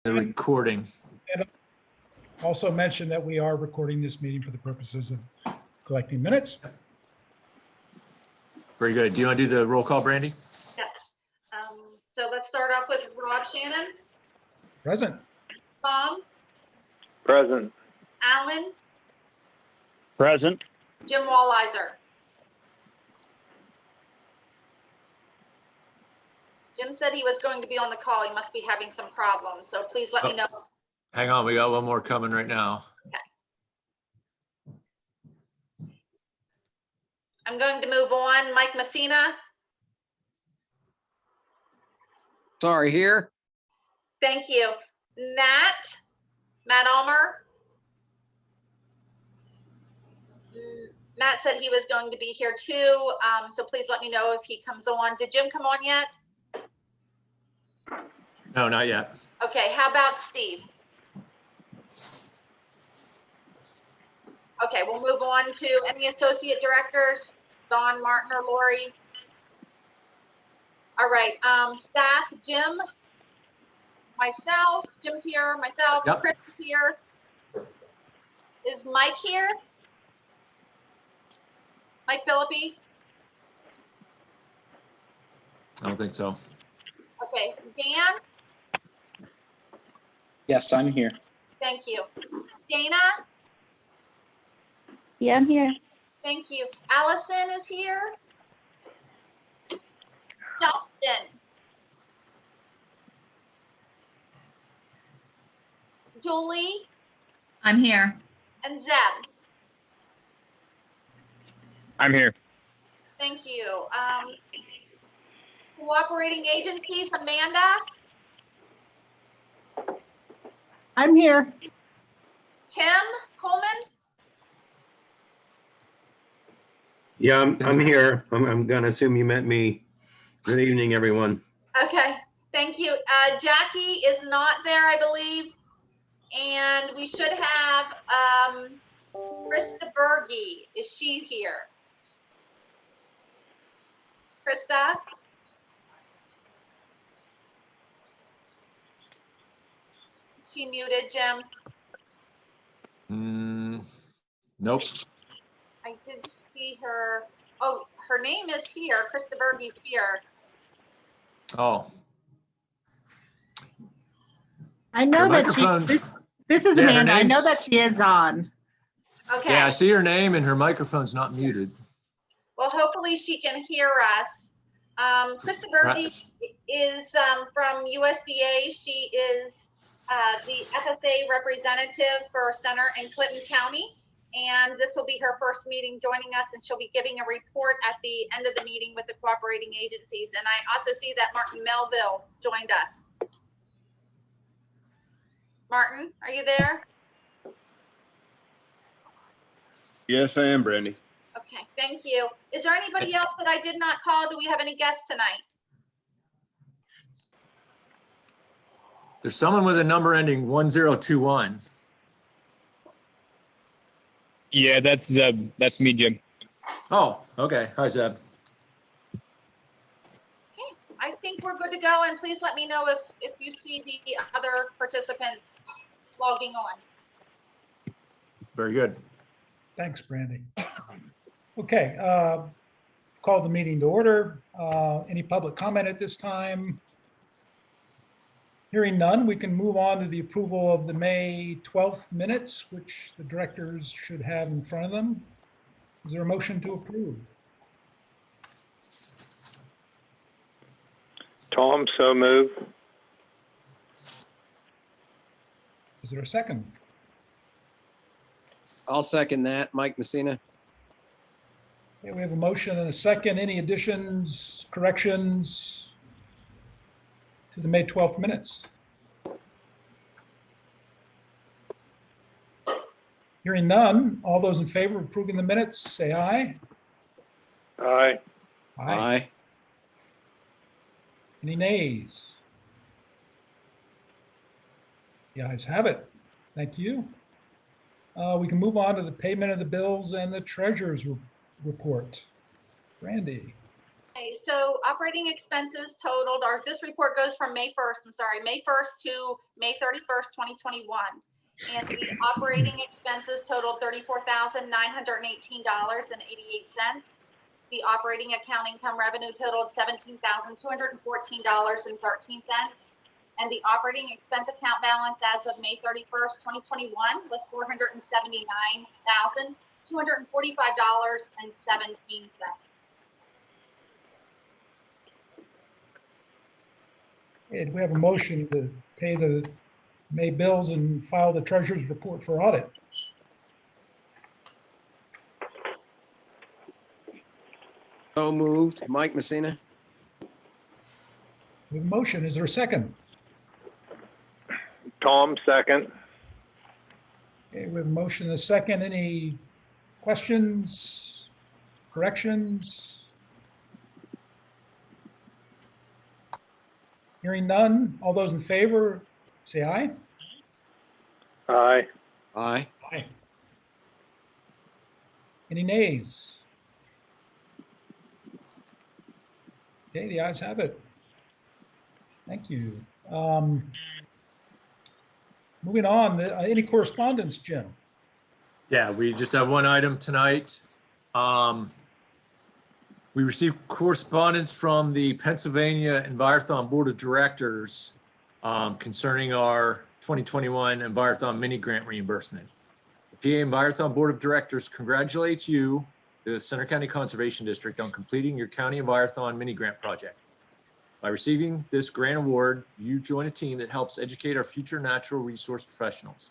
the recording. And also mention that we are recording this meeting for the purposes of collecting minutes. Very good. Do you want to do the roll call, Brandy? Yes. So let's start off with Rob Shannon, Present. Tom, Present. Alan, Present. Jim Wallizer. Jim said he was going to be on the call. He must be having some problems, so please let me know. Hang on, we got one more coming right now. I'm going to move on. Mike Messina, Sorry, here. thank you. Matt Almer. Matt said he was going to be here too, so please let me know if he comes on. Did Jim come on yet? No, not yet. Okay, how about Steve? Okay, we'll move on to any associate directors, Don, Martin, or Lori. All right, staff, Jim, myself, Jim's here, myself, Yep. Chris is here. Is Mike here? Mike Philippi? I don't think so. Okay, Dan, Yes, I'm here. thank you. Dana, Yeah, I'm here. thank you. Allison is here. Justin. Julie I'm here. and Zeb. I'm here. Thank you. Cooperating agencies, Amanda, I'm here. Tim Coleman, Yeah, I'm here. I'm gonna assume you meant me. Good evening, everyone. okay, thank you. Jackie is not there, I believe. And we should have, Krista Berge. Is she here? Krista? Is she muted, Jim? Nope. I did see her. Oh, her name is here. Krista Berge's here. Oh, I know Your that microphone. this is Yeah, her Amanda. I know name's- that she is on. Okay. yeah, I see her name and her microphone's not muted. Well, hopefully she can hear us. Krista Berge is from USDA. She is the FSA representative for Center and Clinton County. And this will be her first meeting joining us, and she'll be giving a report at the end of the meeting with the cooperating agencies. And I also see that Martin Melville joined us. Martin, are you there? Yes, I am, Brandy. Okay, thank you. Is there anybody else that I did not call? Do we have any guests tonight? There's someone with a number ending 1021. Yeah, that's Zeb. That's me, Jim. Oh, okay. Hi, Zeb. Okay, I think we're good to go, and please let me know if you see the other participants logging on. Very good. Thanks, Brandy. Okay, call the meeting to order. Any public comment at this time? Hearing none, we can move on to the approval of the May 12th minutes, which the directors should have in front of them. Is there a motion to approve? Tom, so move. Is there a second? I'll second that. Mike Messina. Okay, we have a motion and a second. Any additions, corrections to the May 12th minutes? Hearing none, all those in favor of approving the minutes, say aye. Aye. Aye. Any nays? The ayes have it. Thank you. We can move on to the payment of the bills and the treasurer's report. Randy. Okay, so operating expenses totaled, or this report goes from May 1st, May 1st to May 31st, 2021. And the operating expenses totaled $34,918.88. The operating account income revenue totaled $17,214.13. And the operating expense account balance as of May 31st, 2021 was $479,245.17. Okay, do we have a motion to pay the May bills and file the treasurer's report for audit? So moved. Mike Messina. We have a motion. Is there a second? Tom, second. Okay, we have a motion and a second. Any questions, corrections? Hearing none. All those in favor, say aye. Aye. Aye. Aye. Any nays? Okay, the ayes have it. Thank you. Moving on, any correspondence, Jim? Yeah, we just have one item tonight. We received correspondence from the Pennsylvania Envirothon Board of Directors concerning our 2021 Envirothon mini grant reimbursement. The PA Envirothon Board of Directors congratulates you, the Center County Conservation District, on completing your county Envirothon mini grant project. By receiving this grant award, you join a team that helps educate our future natural resource professionals.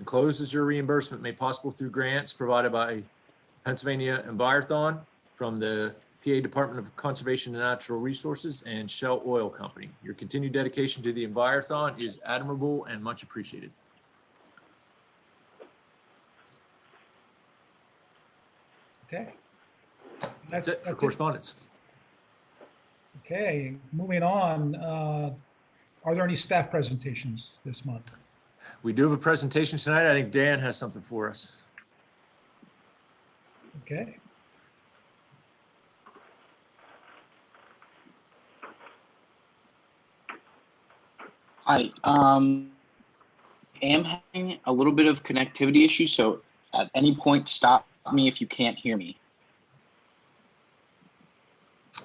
Enclosed is your reimbursement made possible through grants provided by Pennsylvania Envirothon from the PA Department of Conservation and Natural Resources and Shell Oil Company. Your continued dedication to the Envirothon is admirable and much appreciated. Okay. That's it for correspondence. Okay, moving on. Are there any staff presentations this month? We do have a presentation tonight. I think Dan has something for us. Okay. I am having a little bit of connectivity issue, so at any point stop me if you can't hear me.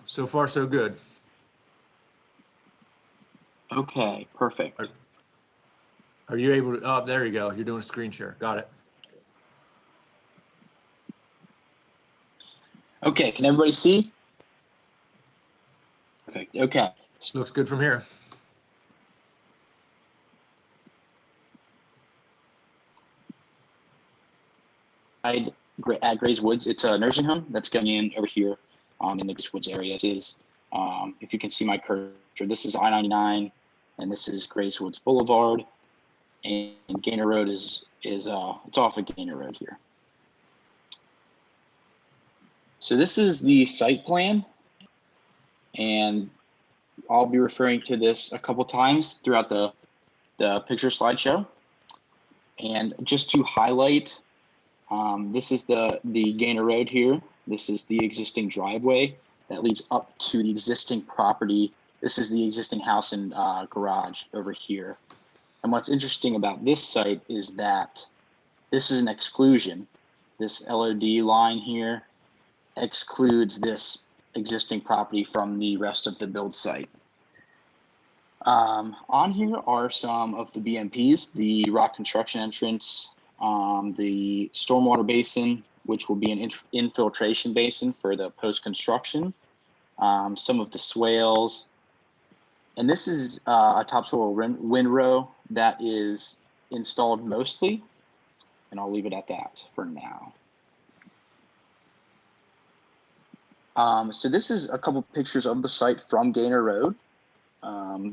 So far, so good. Okay, perfect. Are you able to, oh, there you go. You're doing a screen share. Got it. Okay, can everybody see? Perfect, okay. Looks good from here. At Grays Woods, it's a nursing home that's going in over here in the Grays Woods area. This is, if you can see my cursor, this is I-99 and this is Grays Woods Boulevard, and Gaynor Road is it's off of Gaynor Road here. So this is the site plan, and I'll be referring to this a couple times throughout the picture slideshow. And just to highlight, this is the Gaynor Road here. This is the existing driveway that leads up to the existing property. This is the existing house and garage over here. And what's interesting about this site is that this is an exclusion. This LOD line here excludes this existing property from the rest of the build site. On here are some of the BMPs, the rock construction entrance, the stormwater basin, which will be an infiltration basin for the post-construction, some of the swales, and this is a topsoil windrow that is installed mostly, and I'll leave it at that for now. So this is a couple pictures of the site from Gaynor Road.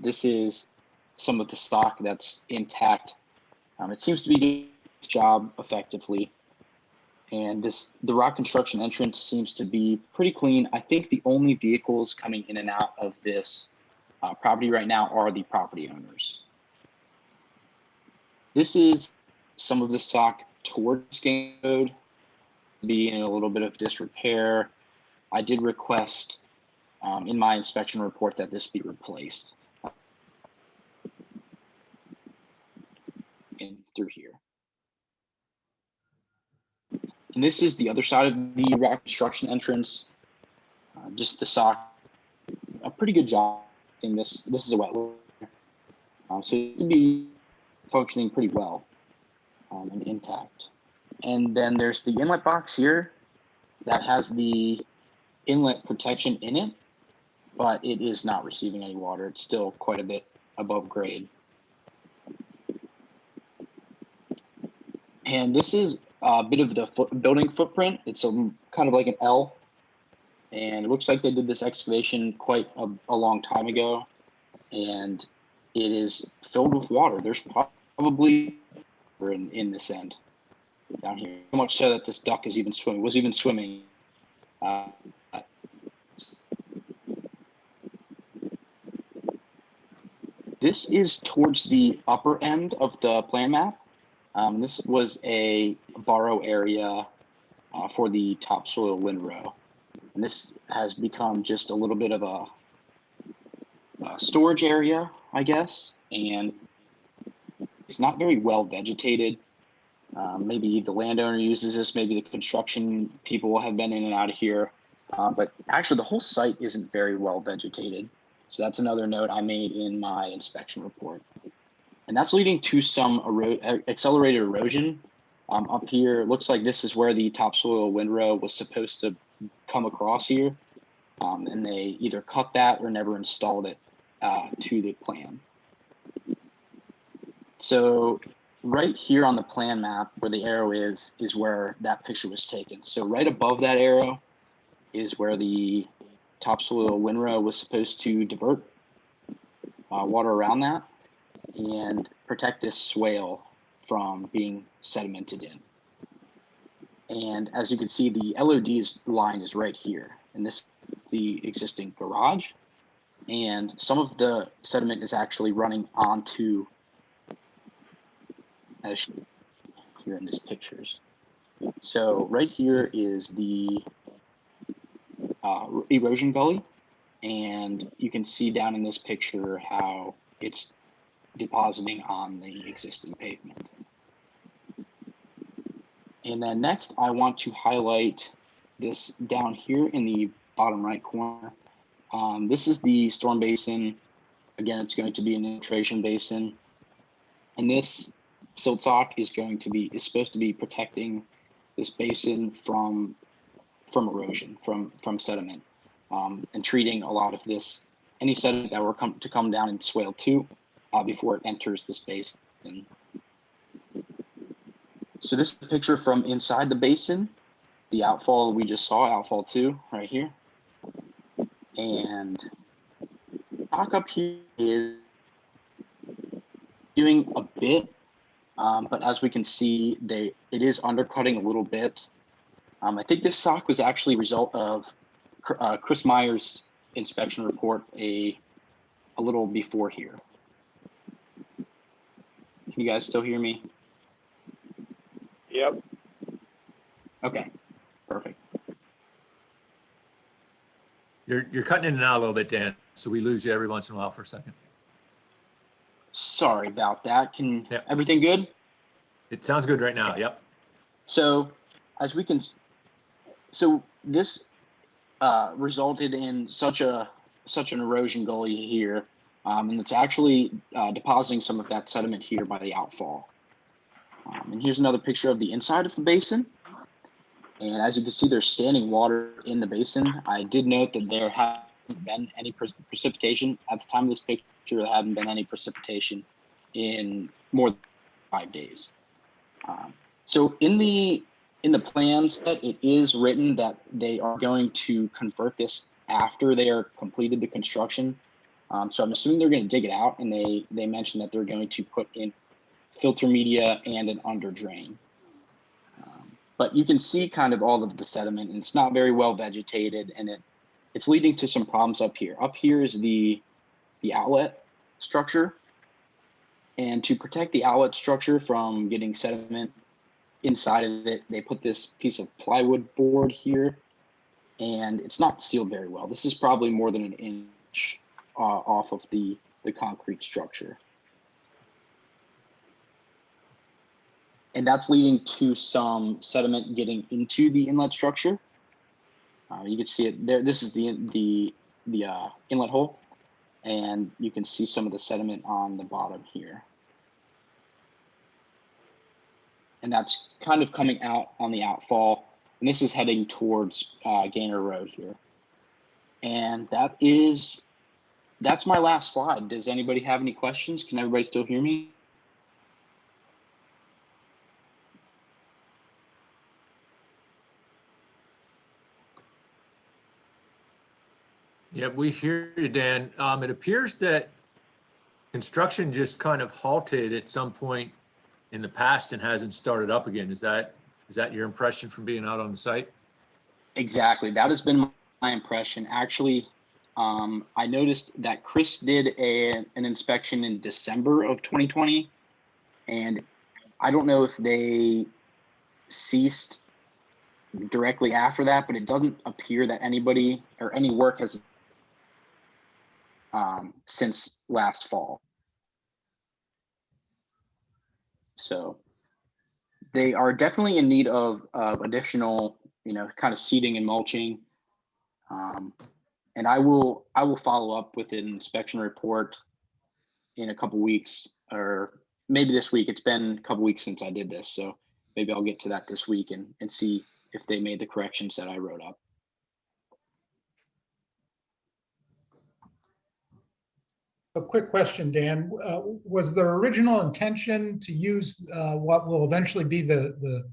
This is some of the stock that's intact. It seems to be doing its job effectively. And the rock construction entrance seems to be pretty clean. I think the only vehicles coming in and out of this property right now are the property owners. This is some of the stock towards Gaynor Road, be in a little bit of disrepair. I did request in my inspection report that this be replaced. In through here. And this is the other side of the rock construction entrance. Just the sock, a pretty good job. This is a wetland, so it should be functioning pretty well and intact. And then there's the inlet box here that has the inlet protection in it, but it is not receiving any water. It's still quite a bit above grade. And this is a bit of the building footprint. It's kind of like an L. And it looks like they did this excavation quite a long time ago. And it is filled with water. There's probably in this end down here. So much so that this duck was even swimming. This is towards the upper end of the plan map. This was a borrow area for the topsoil windrow. And this has become just a little bit of a storage area, I guess. And it's not very well vegetated. Maybe the landowner uses this, maybe the construction people have been in and out of here. But actually the whole site isn't very well vegetated. So that's another note I made in my inspection report. And that's leading to some accelerated erosion. Up here, it looks like this is where the topsoil windrow was supposed to come across here. And they either cut that or never installed it to the plan. So right here on the plan map where the arrow is where that picture was taken. So right above that arrow is where the topsoil windrow was supposed to divert water around that and protect this swale from being sedimented in. And as you can see, the LOD's line is right here, and this is the existing garage. And some of the sediment is actually running onto, as here in these pictures. So right here is the erosion gully, and you can see down in this picture how it's depositing on the existing pavement. And then next, I want to highlight this down here in the bottom right corner. This is the storm basin. Again, it's going to be an infiltration basin. And this silt sock is supposed to be protecting this basin from erosion, from sediment, and treating a lot of this, any sediment that were to come down in swale 2 before it enters this basin. So this is a picture from inside the basin, the outfall we just saw, outfall 2 right here. And rock up here is doing a bit, but as we can see, it is undercutting a little bit. I think this sock was actually a result of Chris Meyer's inspection report a little before here. Can you guys still hear me? Yep. Okay, perfect. You're cutting in and out a little bit, Dan, so we lose you every once in a while for a second. Sorry about that. Yep. Everything good? It sounds good right now. Okay. Yep. So as we can, this resulted in such an erosion gully here, and it's actually depositing some of that sediment here by the outfall. And here's another picture of the inside of the basin. And as you can see, there's standing water in the basin. I did note that there hasn't been any precipitation at the time of this picture. There hadn't been any precipitation in more than 5 days. So in the plan set, it is written that they are going to convert this after they are completed the construction. So I'm assuming they're going to dig it out, and they mentioned that they're going to put in filter media and an under drain. But you can see kind of all of the sediment, and it's not very well vegetated, and it's leading to some problems up here. Up here is the outlet structure, and to protect the outlet structure from getting sediment inside of it, they put this piece of plywood board here, and it's not sealed very well. This is probably more than an inch off of the concrete structure. And that's leading to some sediment getting into the inlet structure. You can see it there. This is the inlet hole, and you can see some of the sediment on the bottom here. And that's kind of coming out on the outfall, and this is heading towards Gaynor Road here. And that's my last slide. Does anybody have any questions? Can everybody still hear me? Yeah, we hear you, Dan. It appears that construction just kind of halted at some point in the past and hasn't started up again. Is that your impression from being out on the site? Exactly. That has been my impression. Actually, I noticed that Chris did an inspection in December of 2020, and I don't know if they ceased directly after that, but it doesn't appear that anybody or any work has since last fall. So they are definitely in need of additional, kind of seeding and mulching. And I will follow up with an inspection report in a couple weeks, or maybe this week. It's been a couple weeks since I did this, so maybe I'll get to that this week and see if they made the corrections that I wrote up. A quick question, Dan. Was the original intention to use what will eventually be the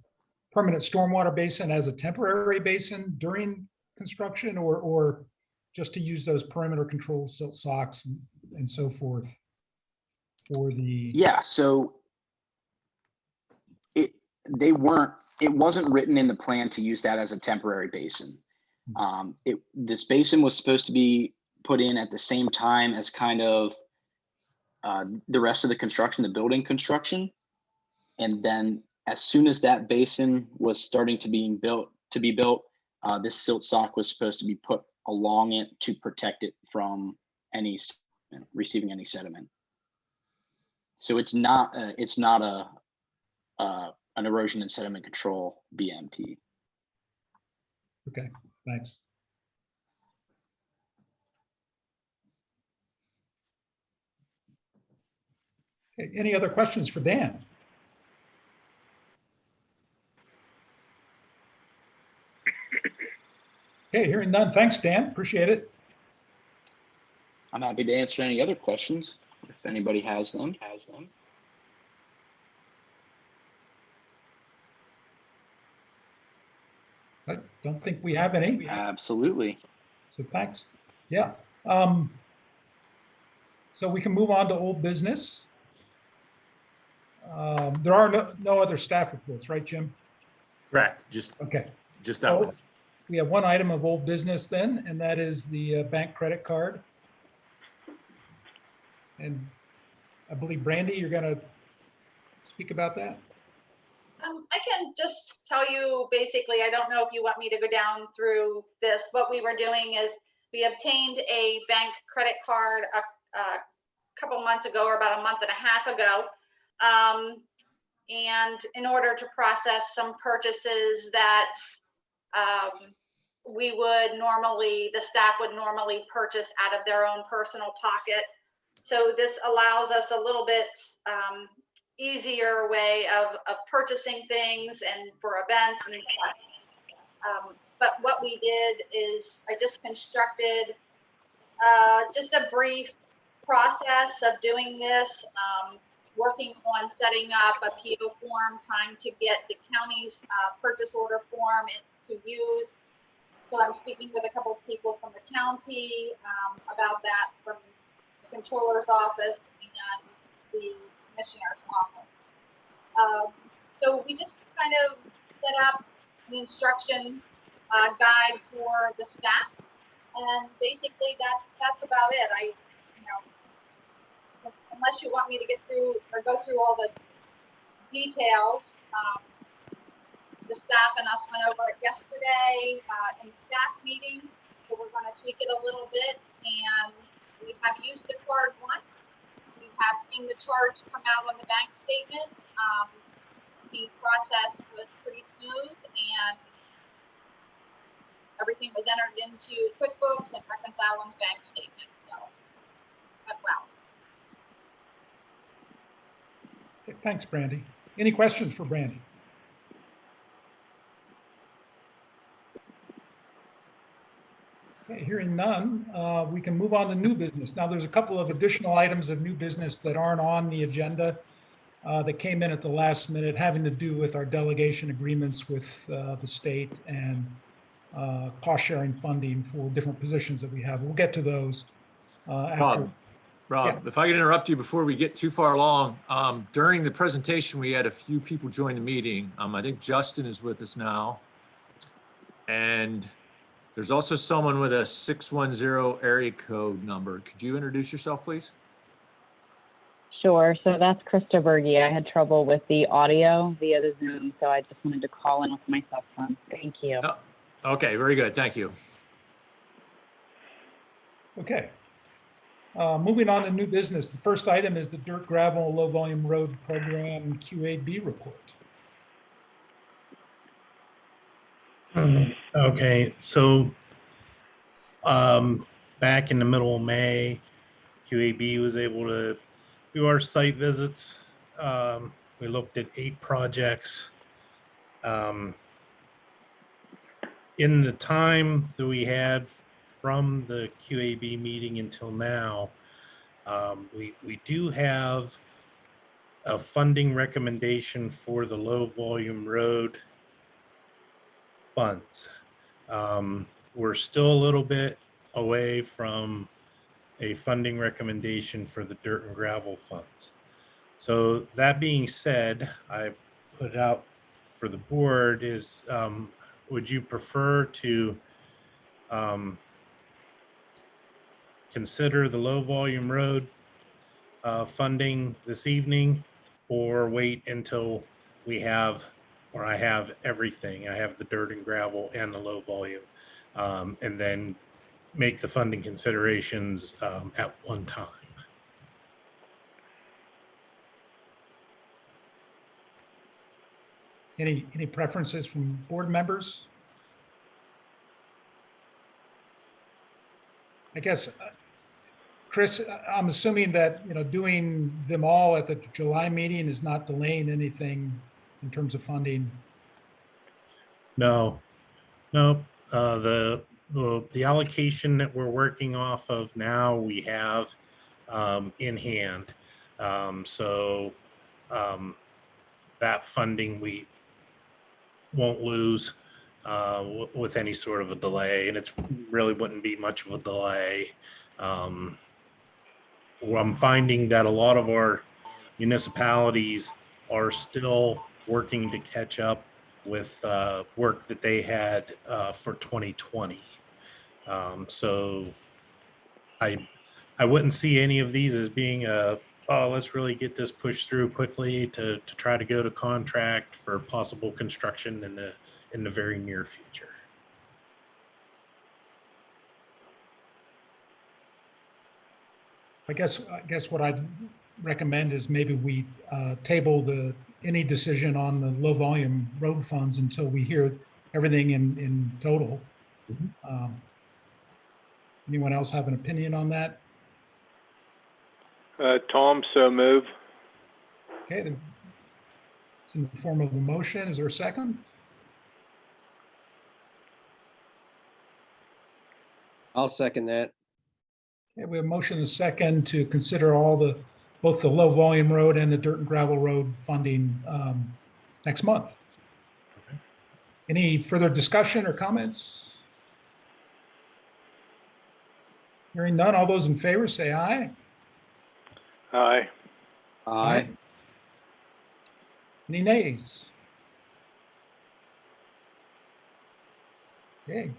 permanent stormwater basin as a temporary basin during construction, or just to use those perimeter control silt socks and so forth for the? Yeah, so it wasn't written in the plan to use that as a temporary basin. This basin was supposed to be put in at the same time as kind of the rest of the construction, the building construction. And then as soon as that basin was starting to be built, this silt sock was supposed to be put along it to protect it from receiving any sediment. So it's not an erosion and sediment control BMP. Okay, thanks. Okay, any other questions for Dan? Okay, hearing none. Thanks, Dan. Appreciate it. I'm happy to answer any other questions if anybody has them. I don't think we have any. Absolutely. So thanks. Yeah. So we can move on to old business. There are no other staff reports, right, Jim? Correct. Just Okay. that one. We have one item of old business then, and that is the bank credit card. And I believe, Brandy, you're going to speak about that? I can just tell you, basically, I don't know if you want me to go down through this. What we were doing is we obtained a bank credit card a couple months ago, or about a month and a half ago. And in order to process some purchases that the staff would normally purchase out of their own personal pocket. So this allows us a little bit easier way of purchasing things and for events and such. But what we did is I just constructed just a brief process of doing this, working on setting up a PO form, trying to get the county's purchase order form to use. So I'm speaking with a couple of people from the county about that, from the controller's office and the commissioner's office. So we just kind of set up an instruction guide for the staff, and basically that's about it. Unless you want me to get through or go through all the details, The staff and us went over it yesterday in the staff meeting. So we're going to tweak it a little bit, and we have used the card once. We have seen the charge come out on the bank statement. The process was pretty smooth, and everything was entered into QuickBooks and reconciled on the bank statement. So, went well. Okay, thanks, Brandy. Any questions for Brandy? Okay, hearing none, we can move on to new business. Now, there's a couple of additional items of new business that aren't on the agenda that came in at the last minute, having to do with our delegation agreements with the state and cost-sharing funding for different positions that we have. We'll get to those after. Rob, if I could interrupt you before we get too far along, during the presentation, we had a few people join the meeting. I think Justin is with us now. And there's also someone with a 610 area code number. Could you introduce yourself, please? Sure. So that's Krista Berge. I had trouble with the audio via the Zoom, so I just wanted to call in with my cell phone. Thank you. Oh, okay, very good. Thank you. Okay. Moving on to new business. The first item is the Dirt Gravel Low Volume Road Program QAB report. Okay, so back in the middle of May, QAB was able to do our site visits. We looked at 8 projects. In the time that we had from the QAB meeting until now, we do have a funding recommendation for the low volume road funds. We're still a little bit away from a funding recommendation for the dirt and gravel funds. So that being said, I put out for the board is, would you prefer to consider the low volume road funding this evening, or wait until we have, or I have everything? I have the dirt and gravel and the low volume, and then make the funding considerations at one time. Any preferences from board members? I guess, Chris, I'm assuming that, doing them all at the July meeting is not delaying anything in terms of funding. No. The allocation that we're working off of now, we have in hand. So that funding we won't lose with any sort of a delay, and it's really wouldn't be much of a delay. I'm finding that a lot of our municipalities are still working to catch up with work that they had for 2020. So I wouldn't see any of these as being oh, let's really get this pushed through quickly to try to go to contract for possible construction in the very near future. I guess what I'd recommend is maybe we table any decision on the low volume road funds until we hear everything in total. Mm-hmm. Anyone else have an opinion on that? Tom, so move. Okay, then it's in the form of a motion. Is there a second? I'll second that. Okay, we have a motion and a second to consider both the low volume road and the dirt and gravel road funding next month. Okay. Any further discussion or comments? Hearing none, all those in favor say aye. Aye. Aye. Any nays? Okay,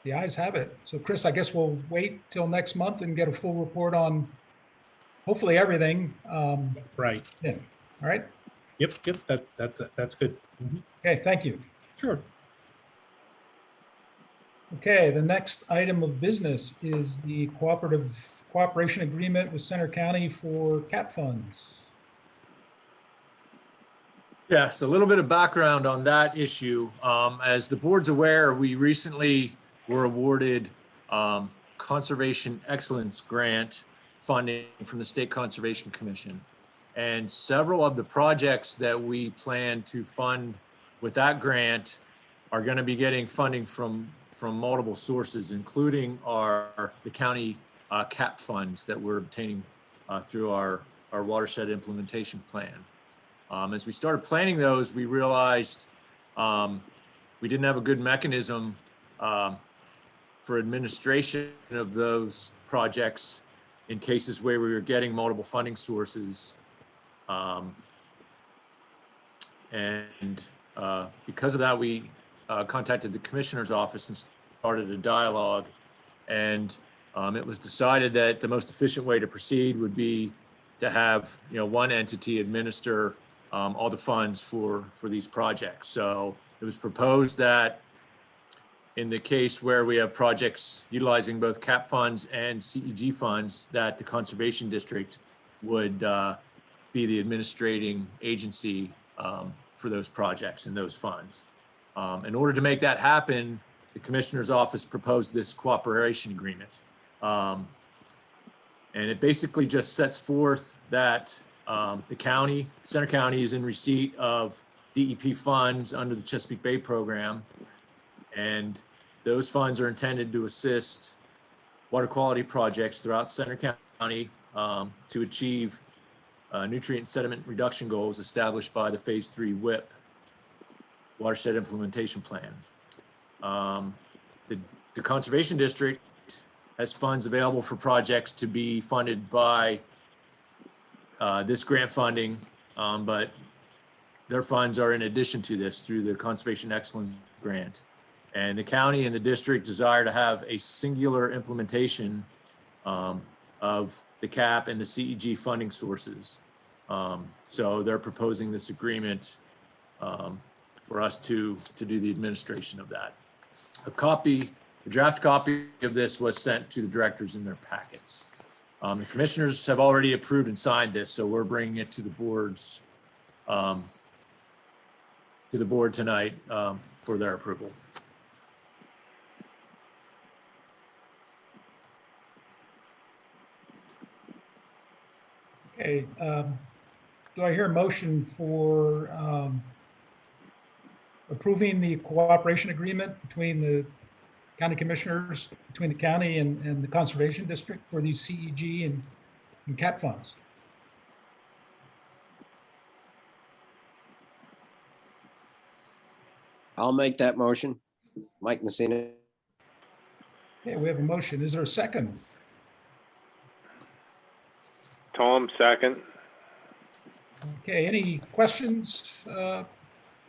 the ayes have it. So Chris, I guess we'll wait till next month and get a full report on hopefully everything. Right. Yeah. All right. Yep, that's good. Mhm. Okay, thank you. Sure. Okay, the next item of business is the cooperation agreement with Center County for CAP funds. Yes, a little bit of background on that issue. As the board's aware, we recently were awarded Conservation Excellence Grant funding from the State Conservation Commission. And several of the projects that we plan to fund with that grant are going to be getting funding from multiple sources, including the county CAP funds that we're obtaining through our watershed implementation plan. As we started planning those, we realized we didn't have a good mechanism for administration of those projects in cases where we were getting multiple funding sources. Because of that, we contacted the commissioner's office and started a dialogue. And it was decided that the most efficient way to proceed would be to have one entity administer all the funds for these projects. So it was proposed that in the case where we have projects utilizing both CAP funds and CEG funds, that the Conservation District would be the administrating agency for those projects and those funds. In order to make that happen, the Commissioner's Office proposed this cooperation agreement. And it basically just sets forth that the county, Center County, is in receipt of DEP funds under the Chesapeake Bay program. And those funds are intended to assist water quality projects throughout Center County to achieve nutrient sediment reduction goals established by the Phase 3 WIP watershed implementation plan. The Conservation District has funds available for projects to be funded by this grant funding, but their funds are in addition to this through the Conservation Excellence Grant. And the county and the district desire to have a singular implementation of the CAP and the CEG funding sources. So they're proposing this agreement for us to do the administration of that. A draft copy of this was sent to the directors in their packets. The commissioners have already approved and signed this, so we're bringing it to the boards, tonight for their approval. Okay, do I hear a motion for approving the cooperation agreement between the county commissioners, between the county and the Conservation District for these CEG and CAP funds? I'll make that motion. Mike Messina. Okay, we have a motion. Is there a second? Tom, second. Okay, any questions,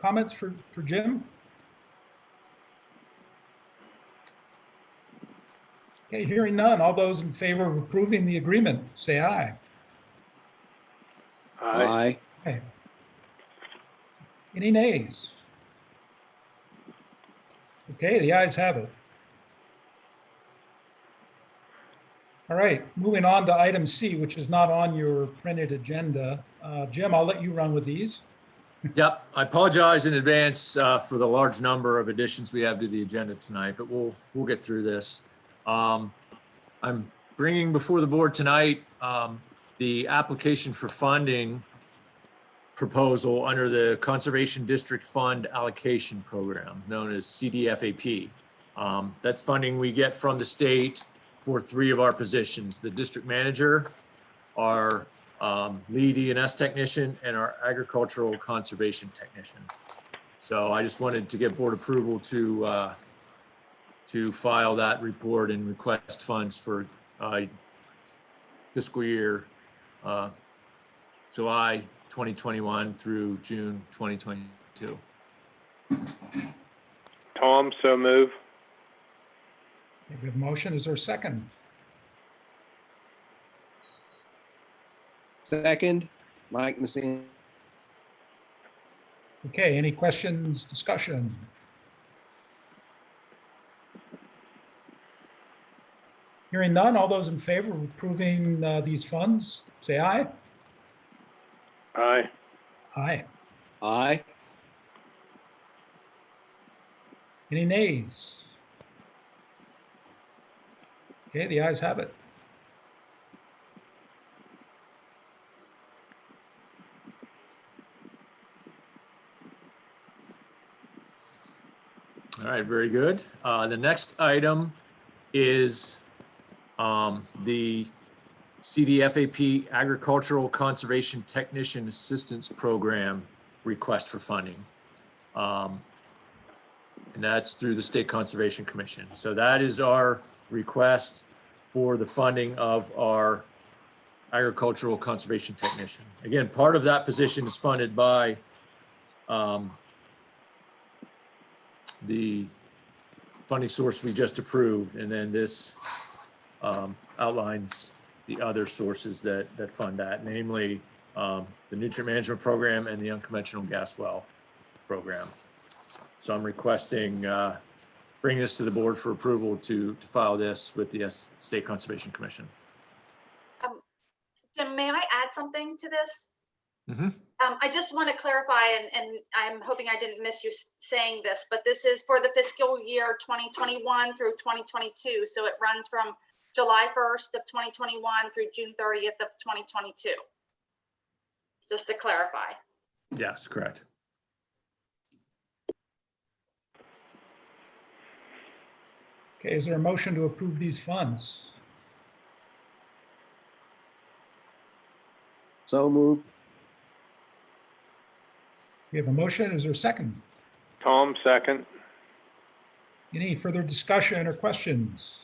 comments for Jim? Okay, hearing none. All those in favor of approving the agreement, say aye. Aye. Okay. Any nays? Okay, the ayes have it. All right, moving on to item C, which is not on your printed agenda. Jim, I'll let you run with these. Yep, I apologize in advance for the large number of additions we have to the agenda tonight, but we'll get through this. I'm bringing before the board tonight the application for funding proposal under the Conservation District Fund Allocation Program, known as CDFAP. That's funding we get from the state for 3 of our positions: the district manager, our lead E&S technician, and our agricultural conservation technician. So I just wanted to get board approval to file that report and request funds for fiscal year July 2021 through June 2022. Tom, so move. Okay, we have a motion. Is there a second? Second, Mike Messina. Okay, any questions, discussion? Hearing none, all those in favor of approving these funds, say aye. Aye. Aye. Aye. Any nays? Okay, the ayes have it. All right, very good. The next item is the CDFAP Agricultural Conservation Technician Assistance Program request for funding. And that's through the State Conservation Commission. So that is our request for the funding of our agricultural conservation technician. Again, part of that position is funded by the funding source we just approved, and then this outlines the other sources that fund that, namely the nutrient management program and the unconventional gas well program. So I'm requesting bring this to the board for approval to file this with the State Conservation Commission. Jim, may I add something to this? Mhm. I just want to clarify, and I'm hoping I didn't miss you saying this, but this is for the fiscal year 2021 through 2022. So it runs from July 1st of 2021 through June 30th of 2022. Just to clarify. Yes, correct. Okay, is there a motion to approve these funds? So moved. We have a motion. Is there a second? Tom, second. Any further discussion or questions?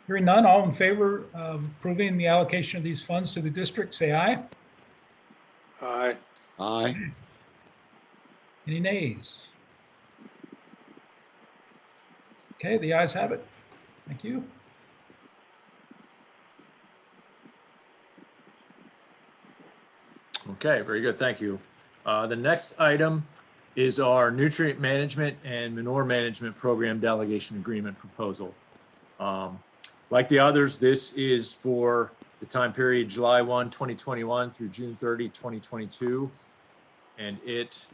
Hearing none, all in favor of approving the allocation of these funds to the district, say aye. Aye. Aye. Any nays? Okay, the ayes have it. Thank you. Okay, very good. Thank you. The next item is our nutrient management and manure management program delegation agreement proposal. Like the others, this is for the time period July 1, 2021 through June 30, 2022. And it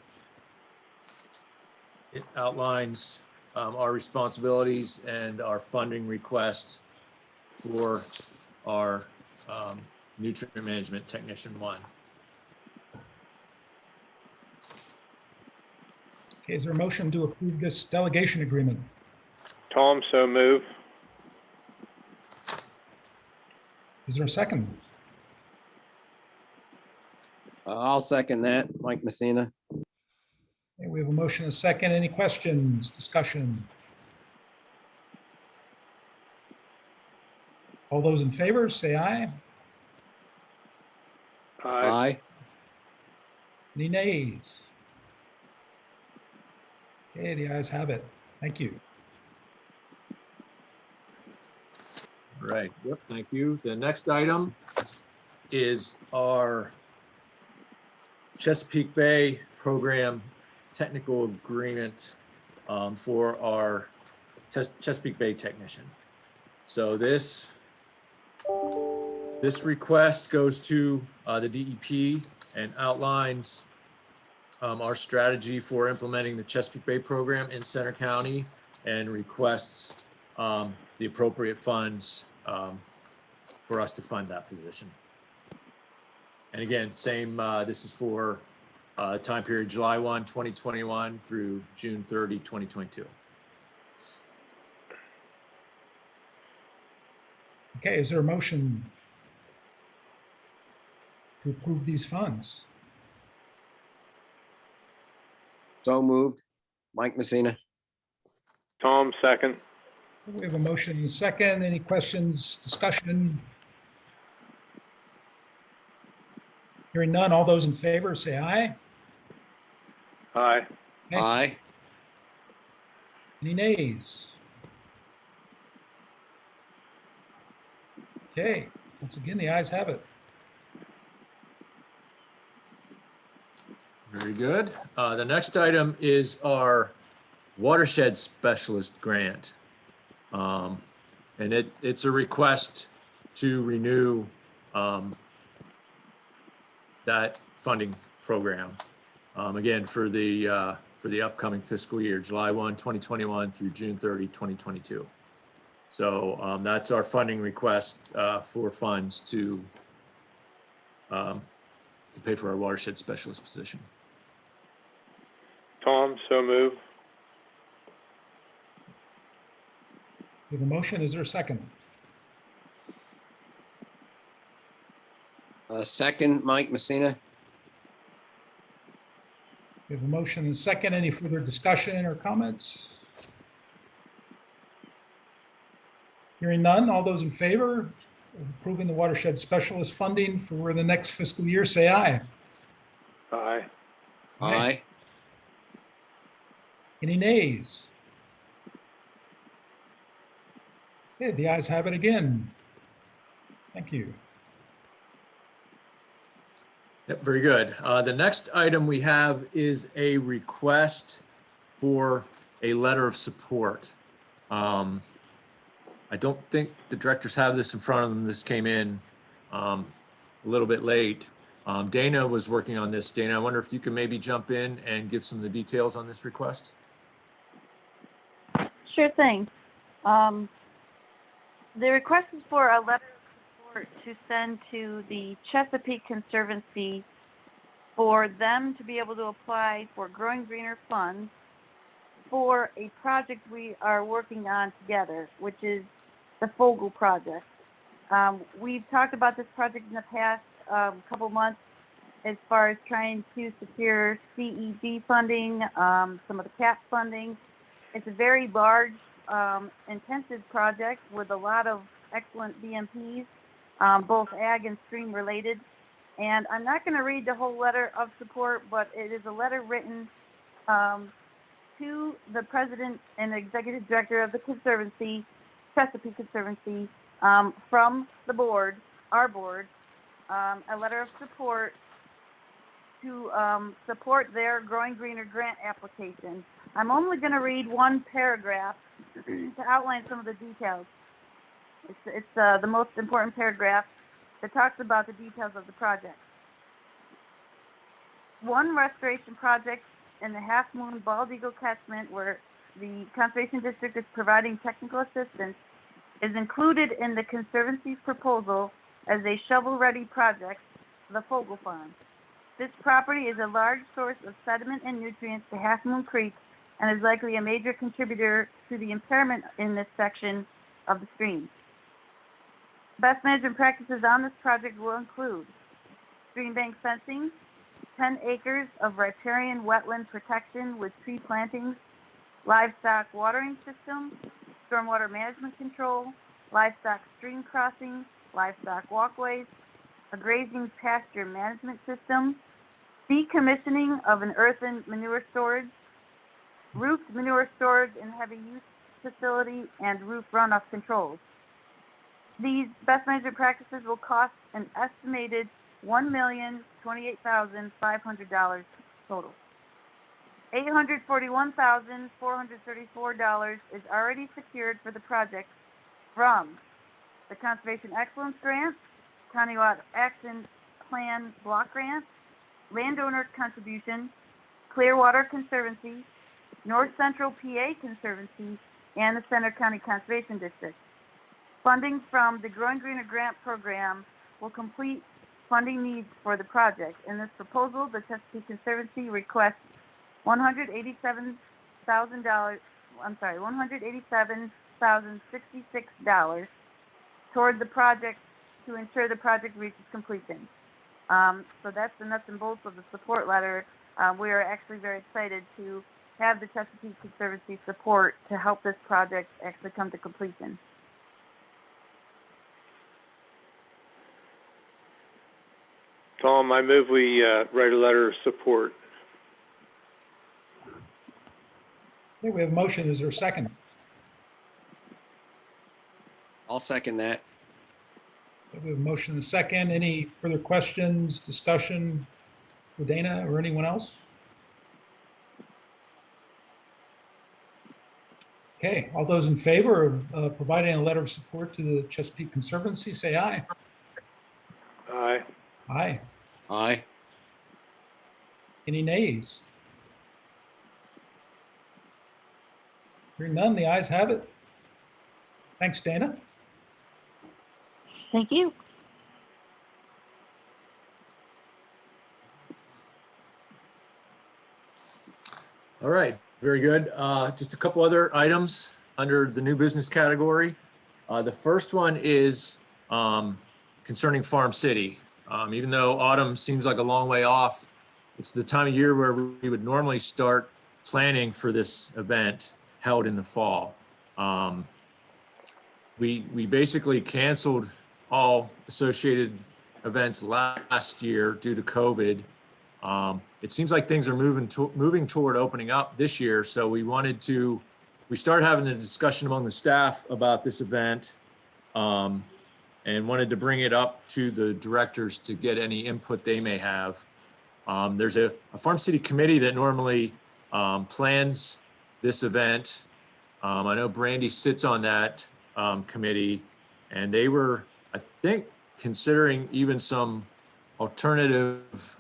outlines our responsibilities and our funding request for our nutrient management technician 1. Okay, is there a motion to approve this delegation agreement? Tom, so move. Is there a second? I'll second that. Mike Messina. Okay, we have a motion, and a second. Any questions, discussion? All those in favor, say aye. Aye. Aye. Any nays? Okay, the ayes have it. Thank you. Right. Yep. Thank you. The next item is our Chesapeake Bay program technical agreement for our Chesapeake Bay technician. So this request goes to the DEP and outlines our strategy for implementing the Chesapeake Bay program in Center County and requests the appropriate funds for us to fund that position. And again, same, this is for time period July 1, 2021 through June 30, 2022. Okay, is there a motion to approve these funds? So moved. Mike Messina. Tom, second. We have a motion and a second. Any questions, discussion? Hearing none, all those in favor say aye. Aye. Okay. Aye. Any nays? Okay, once again, the ayes have it. Very good. The next item is our watershed specialist grant. And it's a request to renew that funding program. Again, for the upcoming fiscal year, July 1, 2021 through June 30, 2022. So that's our funding request for funds to pay for our watershed specialist position. Tom, so move. We have a motion. Is there a second? Second, Mike Messina. We have a motion and a second. Any further discussion or comments? Hearing none, all those in favor of approving the watershed specialist funding for the next fiscal year, say aye. Aye. Aye. Any nays? Okay, the ayes have it again. Thank you. Yep, very good. The next item we have is a request for a letter of support. I don't think the directors have this in front of them. This came in a little bit late. Dana was working on this. Dana, I wonder if you could maybe jump in and give some of the details on this request? Sure thing. The request is for a letter of support to send to the Chesapeake Conservancy for them to be able to apply for Growing Greener funds for a project we are working on together, which is the Fogel project. We've talked about this project in the past couple months as far as trying to secure CED funding, some of the CAP funding. It's a very large, intensive project with a lot of excellent BMPs, both ag and stream related. And I'm not going to read the whole letter of support, but it is a letter written to the president and executive director of the Conservancy, Chesapeake Conservancy, from the board, our board, a letter of support to support their Growing Greener grant application. I'm only going to read one paragraph to outline some of the details. It's the most important paragraph that talks about the details of the project. One restoration project in the Half Moon Bald Eagle catchment where the Conservation District is providing technical assistance is included in the Conservancy's proposal as a shovel-ready project for the Fogel Farm. This property is a large source of sediment and nutrients to Half Moon Creek and is likely a major contributor to the impairment in this section of the stream. Best management practices on this project will include stream bank fencing, 10 acres of riparian wetland protection with tree plantings, livestock watering system, stormwater management control, livestock stream crossings, livestock walkways, a grazing pasture management system, decommissioning of an earthen manure storage, roofed manure storage and heavy use facility, and roof runoff controls. These best management practices will cost an estimated $1,028,500 total. $841,434 is already secured for the project from the Conservation Excellence Grant, Countywide Action Plan Block Grant, Landowner Contribution, Clearwater Conservancy, North Central PA Conservancy, and the Center County Conservation District. Funding from the Growing Greener Grant Program will complete funding needs for the project. In this proposal, the Chesapeake Conservancy requests $187,066 toward the project to ensure the project reaches completion. So that's the nuts and bolts of the support letter. We are actually very excited to have the Chesapeake Conservancy support to help this project actually come to completion. Tom, I move we write a letter of support. Okay, we have a motion. Is there a second? I'll second that. Okay, we have a motion and a second. Any further questions, discussion? for Dana or anyone else? Okay, all those in favor of providing a letter of support to the Chesapeake Conservancy, say aye. Aye. Aye. Aye. Any nays? Hearing none, the ayes have it. Thanks, Dana. Thank you. All right, very good. Just a couple other items under the new business category. The first one is concerning Farm City. Even though autumn seems like a long way off, it's the time of year where we would normally start planning for this event held in the fall. We basically canceled all associated events last year due to COVID. It seems like things are moving toward opening up this year. So we started having a discussion among the staff about this event and wanted to bring it up to the directors to get any input they may have. There's a Farm City committee that normally plans this event. I know Brandy sits on that committee, and they were, I think, considering even some alternative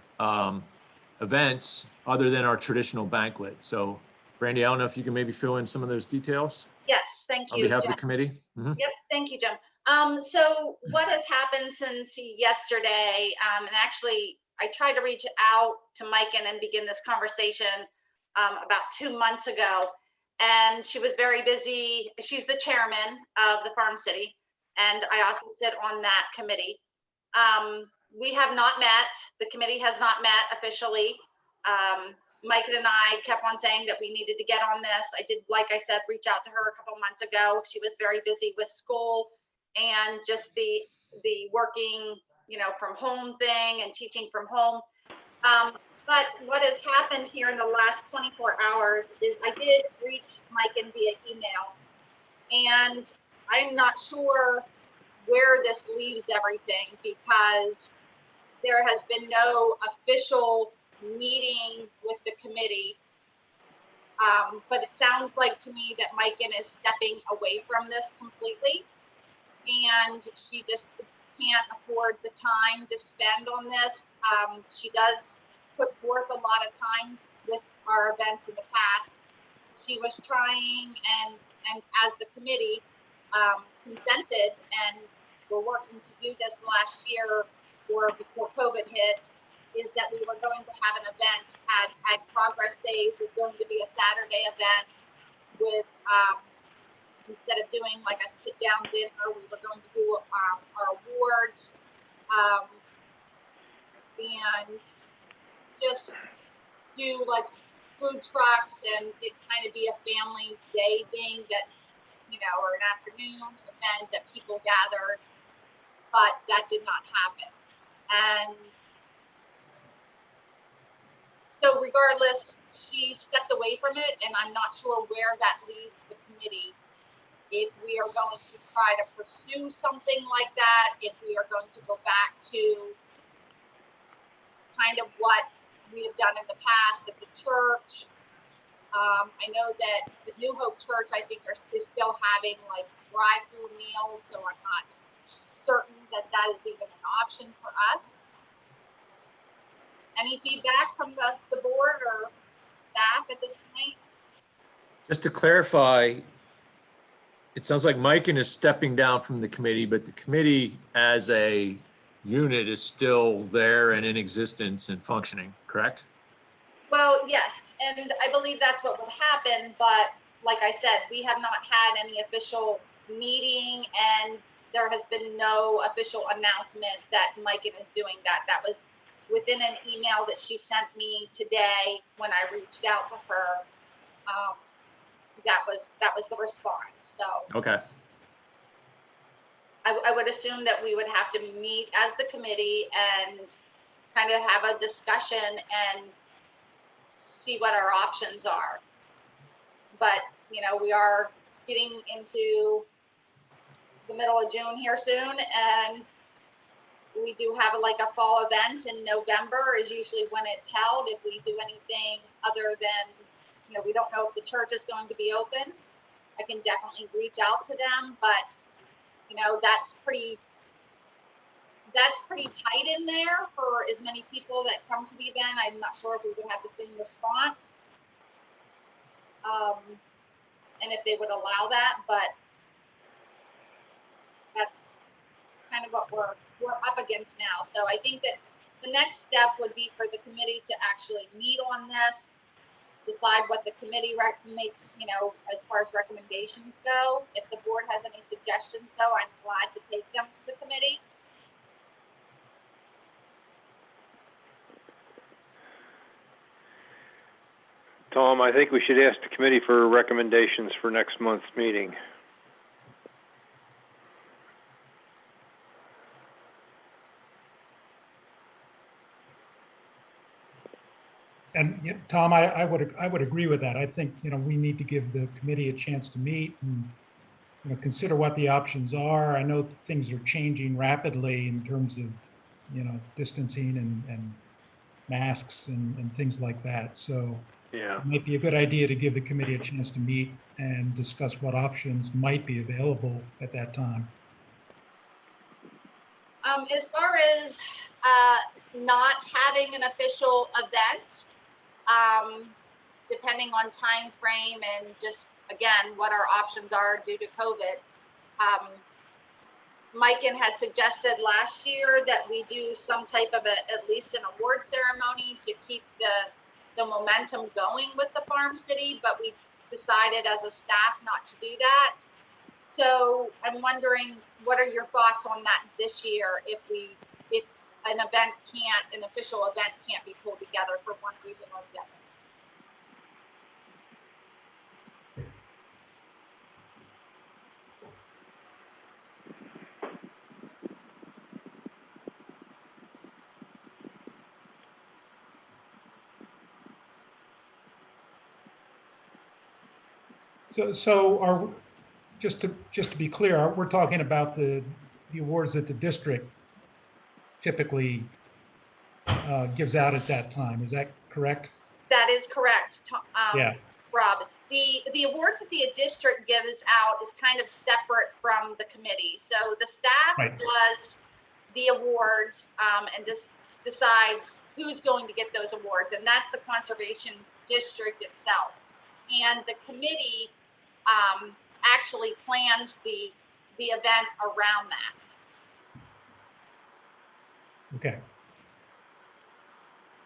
events other than our traditional banquet. So Brandy, I don't know if you can maybe fill in some of those details Yes, thank on you. behalf of Jim. the committee. Mhm. Yep, thank you, Jim. So what has happened since yesterday, and actually I tried to reach out to Mike and begin this conversation about 2 months ago, and she was very busy. She's the chairman of the Farm City, and I also sit on that committee. We have not met, the committee has not met officially. Mike and I kept on saying that we needed to get on this. I did, like I said, reach out to her a couple months ago. She was very busy with school and just the working, from home thing and teaching from home. But what has happened here in the last 24 hours is I did reach Mike in via email, and I'm not sure where this leaves everything because there has been no official meeting with the committee. But it sounds like to me that Maiken is stepping away from this completely, and she just can't afford the time to spend on this. She does put forth a lot of time with our events in the past. She was trying, and as the committee consented, and we're working to do this last year or before COVID hit, is that we were going to have an event at Progress Days. Was going to be a Saturday event with, instead of doing like a sit down dinner, we were going to do our awards and just do like food trucks, and it kind of be a family day thing that, or an afternoon event that people gathered, but that did not happen. And so regardless, she stepped away from it, and I'm not sure where that leaves the committee. If we are going to try to pursue something like that, if we are going to go back to kind of what we have done in the past at the church. I know that the New Hope Church, I think, is still having like drive-through meals, so I'm not certain that is even an option for us. Any feedback from the board or staff at this point? Just to clarify, it sounds like Maiken is stepping down from the committee, but the committee as a unit is still there and in existence and functioning, correct? Well, yes, and I believe that's what would happen, but like I said, we have not had any official meeting, and there has been no official announcement that Maiken is doing that. That was within an email that she sent me today when I reached out to her. That was the response. So Okay. I would assume that we would have to meet as the committee and kind of have a discussion and see what our options are. But, we are getting into the middle of June here soon, and we do have like a fall event in November is usually when it's held. If we do anything other than, we don't know if the church is going to be open, I can definitely reach out to them, but that's pretty tight in there for as many people that come to the event. I'm not sure if we would have the same response. And if they would allow that, but that's kind of what we're up against now. So I think that the next step would be for the committee to actually meet on this, decide what the committee makes, as far as recommendations go. If the board has any suggestions though, I'm glad to take them to the committee. Tom, I think we should ask the committee for recommendations for next month's meeting. And Tom, I would agree with that. I think, we need to give the committee a chance to meet and, consider what the options are. I know things are changing rapidly in terms of, distancing and masks and things like that. So Yeah. it might be a good idea to give the committee a chance to meet and discuss what options might be available at that time. As far as not having an official event, depending on time frame and just again what our options are due to COVID, Mikan had suggested last year that we do some type of at least an award ceremony to keep the momentum going with the Farm City, but we decided as a staff not to do that. So I'm wondering, what are your thoughts on that this year if an official event can't be pulled together for one reason or the other? So just to be clear, we're talking about the awards that the district typically gives out at that time. Is that correct? That is correct, Yeah. Rob. The awards that the district gives out is kind of separate from the committee. So the staff Right. does the awards and decides who's going to get those awards, and that's the conservation district itself. And the committee actually plans the event around that. Okay.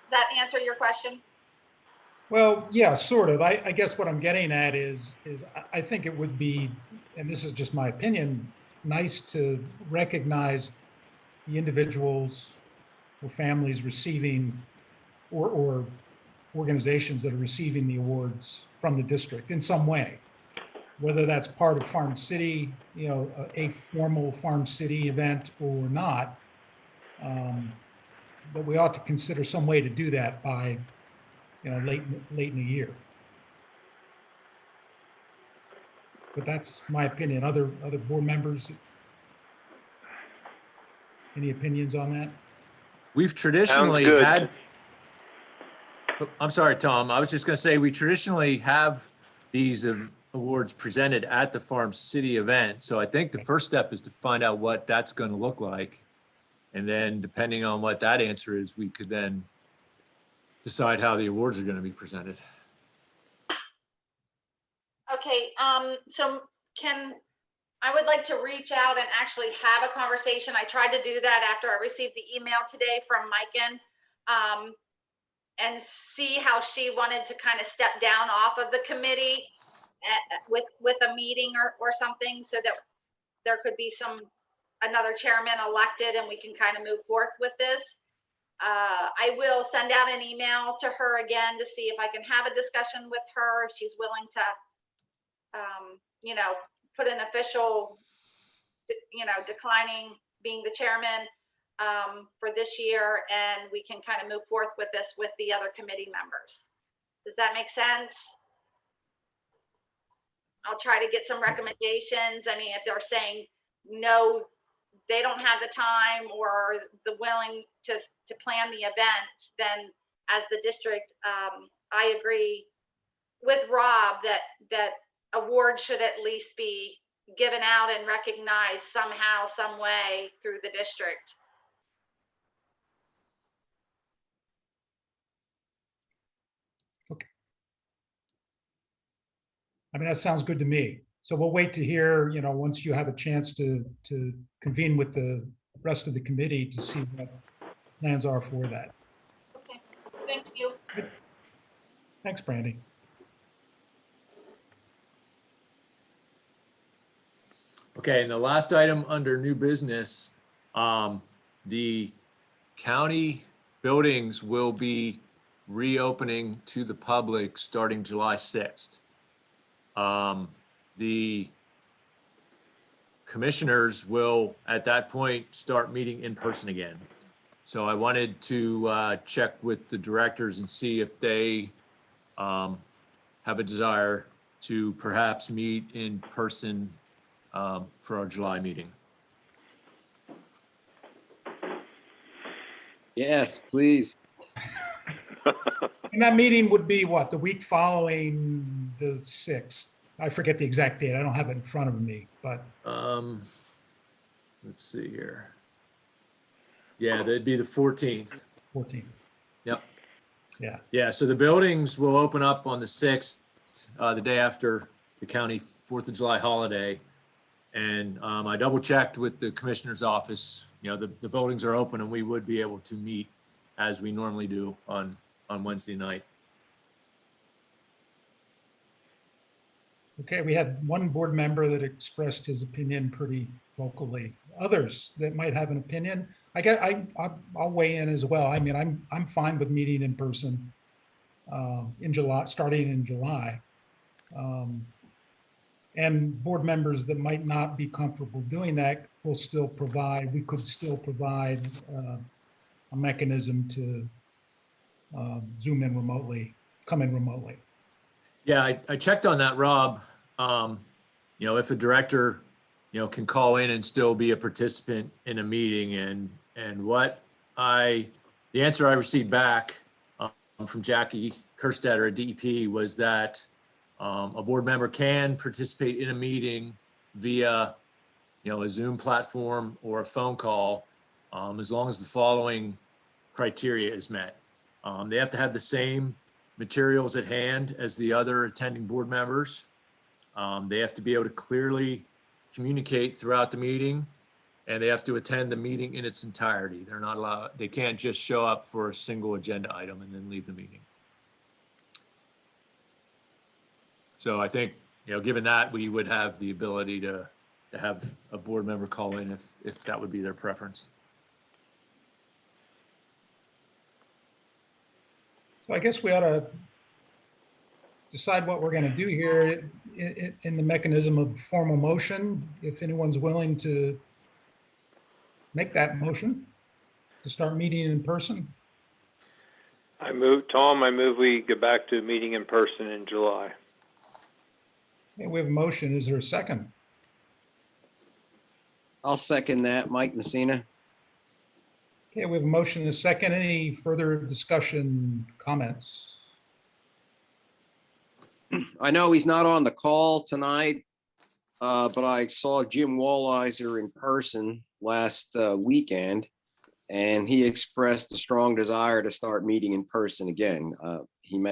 Does that answer your question? Well, yeah, sort of. I guess what I'm getting at is I think it would be, and this is just my opinion, nice to recognize the individuals or families receiving or organizations that are receiving the awards from the district in some way, whether that's part of Farm City, a formal Farm City event or not. But we ought to consider some way to do that by, late in the year. But that's my opinion. Other board members, any opinions on that? We've traditionally good. had, I'm sorry, Tom, I was just gonna say, we traditionally have these awards presented at the Farm City event. So I think the first step is to find out what that's gonna look like. And then depending on what that answer is, we could then decide how the awards are gonna be presented. Okay, so I would like to reach out and actually have a conversation. I tried to do that after I received the email today from Mikan, and see how she wanted to kind of step down off of the committee with a meeting or something, so that there could be another chairman elected and we can kind of move forth with this. I will send out an email to her again to see if I can have a discussion with her, if she's willing to, put an official, declining being the chairman for this year, and we can kind of move forth with this with the other committee members. Does that make sense? I'll try to get some recommendations. I mean, if they're saying no they don't have the time or the willing to plan the event, then as the district, I agree with Rob that awards should at least be given out and recognized somehow, some way through the district. I mean, that sounds good to me. So we'll wait to hear, once you have a chance to convene with the rest of the committee to see what plans are for that. Okay, thank you. Thanks, Brandy. Okay, and the last item under new business, the county buildings will be reopening to the public starting July 6th. The commissioners will, at that point, start meeting in person again. So I wanted to check with the directors and see if they have a desire to perhaps meet in person for our July meeting. Yes, please. And that meeting would be what, the week following the 6th? I forget the exact date. I don't have it in front of me, but Let's see here. Yeah, that'd be the 14th. 14th. Yep. Yeah. Yeah, so the buildings will open up on the 6th, the day after the county 4th of July holiday. And I double checked with the commissioner's office, the buildings are open and we would be able to meet as we normally do on Wednesday night. Okay, we had one board member that expressed his opinion pretty vocally. Others that might have an opinion, I'll weigh in as well. I mean, I'm fine with meeting in person in July, starting in July. And board members that might not be comfortable doing that we could still provide a mechanism to Zoom in remotely, come in remotely. Yeah, I checked on that, Rob. If a director, can call in and still be a participant in a meeting, and the answer I received back from Jackie Kerstetter at DEP was that a board member can participate in a meeting via, a Zoom platform or a phone call, as long as the following criteria is met. They have to have the same materials at hand as the other attending board members. They have to be able to clearly communicate throughout the meeting, and they have to attend the meeting in its entirety. They're not allowed, they can't just show up for a single agenda item and then leave the meeting. So I think, given that, we would have the ability to have a board member call in if that would be their preference. So I guess we ought to decide what we're going to do here in the mechanism of formal motion. If anyone's willing to make that motion to start meeting in person. I move we get back to meeting in person in July. Okay, we have a motion. Is there a second? I'll second that. Mike Messina. Okay, we have a motion and a second. Any further discussion, comments? I know he's not on the call tonight, but I saw Jim Walliser in person last weekend, and he expressed a strong desire to start meeting in person again.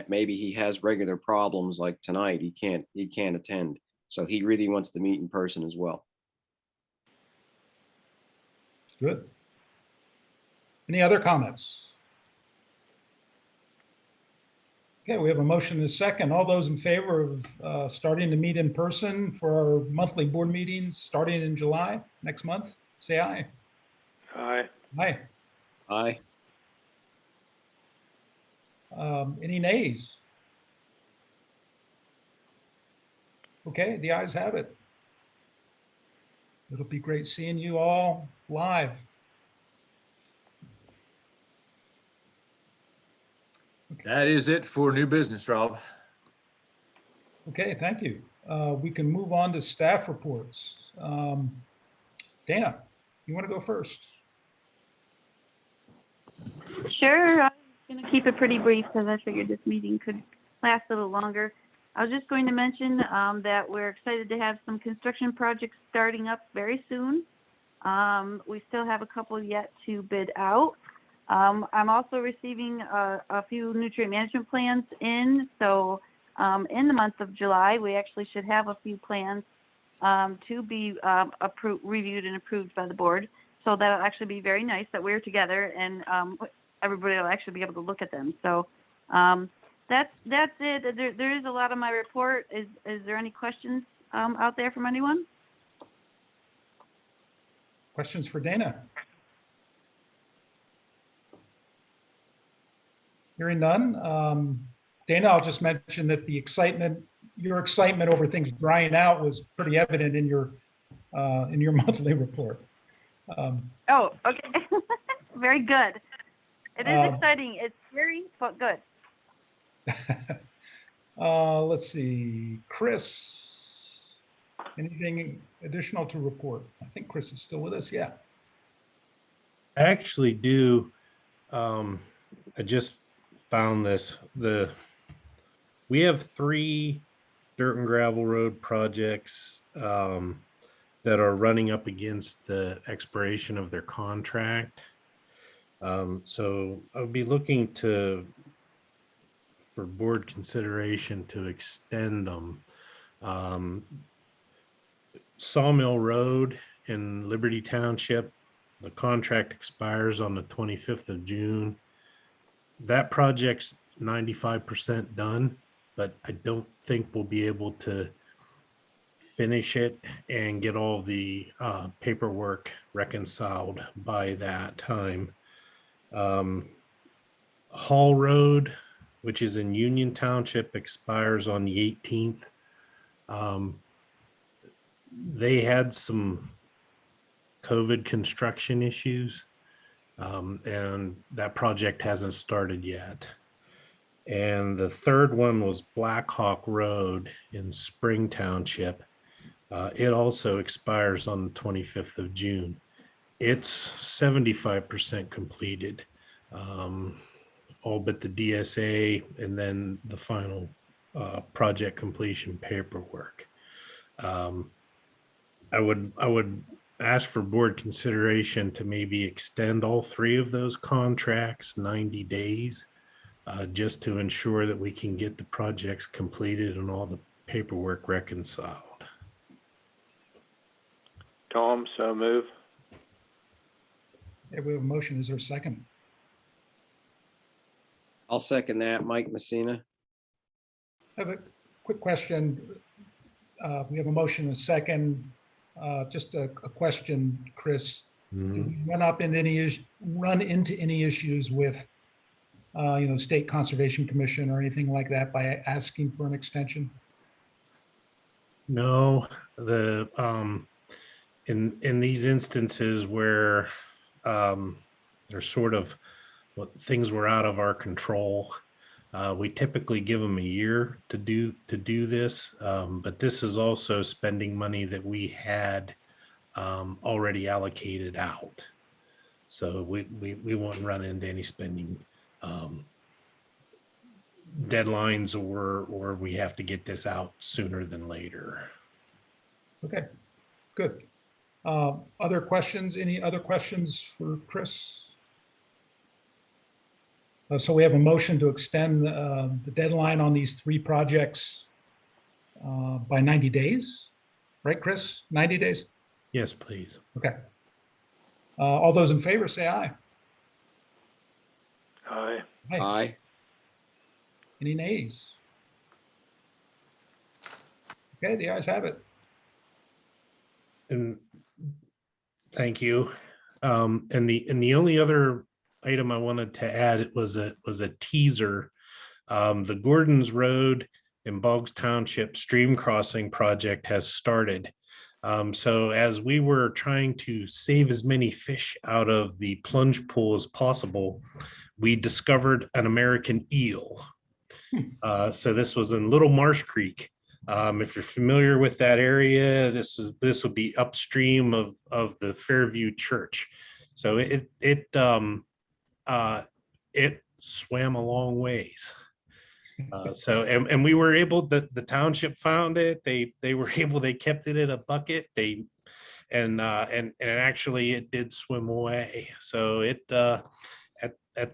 Maybe he has regular problems like tonight. He can't attend, so he really wants to meet in person as well. Good. Any other comments? Okay, we have a motion and a second. All those in favor of starting to meet in person for our monthly board meetings starting in July next month, say aye. Aye. Aye. Aye. Any nays? Okay, the ayes have it. It'll be great seeing you all live. That is it for new business, Rob. Okay, thank you. We can move on to staff reports. Dana? you want to go first? Sure, I'm gonna keep it pretty brief because I figured this meeting could last a little longer. I was just going to mention that we're excited to have some construction projects starting up very soon. We still have a couple yet to bid out. I'm also receiving a few nutrient management plans in, so in the month of July, we actually should have a few plans to be reviewed and approved by the board. So that'll actually be very nice that we're together and everybody will actually be able to look at them. So that's it. There is a lot of my report. Is there any questions out there from anyone? Questions for Dana? Hearing none. Dana, I'll just mention that your excitement over things drying out was pretty evident in your monthly report. Oh, okay. Very good. It is exciting. It's scary, but good. Let's see, Chris, anything additional to report? I think Chris is still with us. Yeah. I actually do. I just found this. We have 3 dirt and gravel road projects that are running up against the expiration of their contract. So I would be looking for board consideration to extend them. Sawmill Road in Liberty Township, the contract expires on the 25th of June. That project's 95% done, but I don't think we'll be able to finish it and get all the paperwork reconciled by that time. Hall Road, which is in Union Township, expires on the 18th. They had some COVID construction issues, and that project hasn't started yet. And the third one was Black Hawk Road in Spring Township. It also expires on the 25th of June. It's 75% completed, all but the DSA and then the final project completion paperwork. I would ask for board consideration to maybe extend all 3 of those contracts 90 days, just to ensure that we can get the projects completed and all the paperwork reconciled. Tom, so move. Yeah, we have a motion. Is there a second? I'll second that. Mike Messina. I have a quick question. We have a motion and a second. Just a question, Chris. Did we run into any issues with, State Conservation Commission or anything like that by asking for an extension? No, in these instances where there's sort of things were out of our control, we typically give them a year to do this, but this is also spending money that we had already allocated out. So we won't run into any spending deadlines or we have to get this out sooner than later. Okay, good. Other questions? Any other questions for Chris? So we have a motion to extend the deadline on these 3 projects by 90 days, right, Chris? 90 days? Yes, please. Okay. All those in favor say aye. Aye. Aye. Any nays? Okay, the ayes have it. And thank you. And the only other item I wanted to add was a teaser. The Gordons Road in Boggs Township stream crossing project has started. So as we were trying to save as many fish out of the plunge pool as possible, we discovered an American eel. So this was in Little Marsh Creek. If you're familiar with that area, this would be upstream of the Fairview Church. So it swam a long ways. And we were able, the township found it. They kept it in a bucket. And actually it did swim away. So at the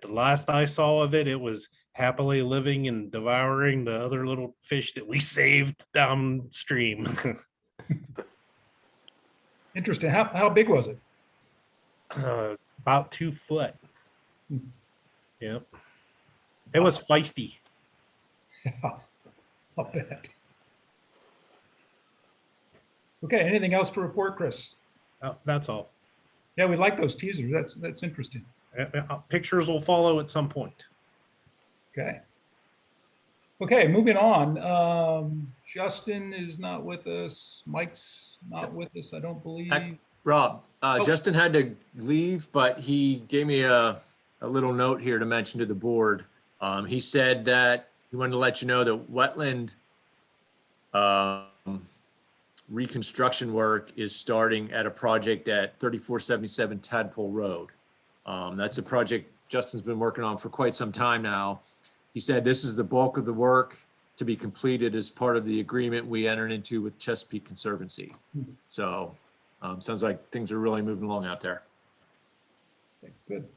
last I saw of it, it was happily living and devouring the other little fish that we saved downstream. Interesting. How big was it? About 2 foot. Yep. It was feisty. Yeah, I'll bet. Okay, anything else to report, Chris? That's all. Yeah, we like those teasers. That's interesting. Pictures will follow at some point. Okay. Okay, moving on. Justin is not with us. Mike's not with us, I don't believe. Rob, Oh. Justin had to leave, but he gave me a little note here to mention to the board. He said that he wanted to let you know that wetland reconstruction work is starting at a project at 3477 Tadpole Road. That's a project Justin's been working on for quite some time now. He said this is the bulk of the work to be completed as part of the agreement we entered into with Chesapeake Conservancy. So sounds like things are really moving along out there. Okay, good.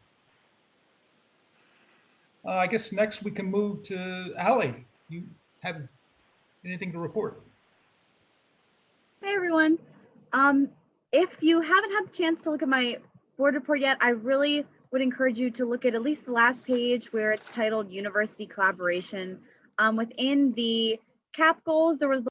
I guess next we can move to Ally. You have anything to report? Hey everyone. If you haven't had the chance to look at my board report yet, I really would encourage you to look at least the last page where it's titled University Collaboration. Within the CAP goals, there was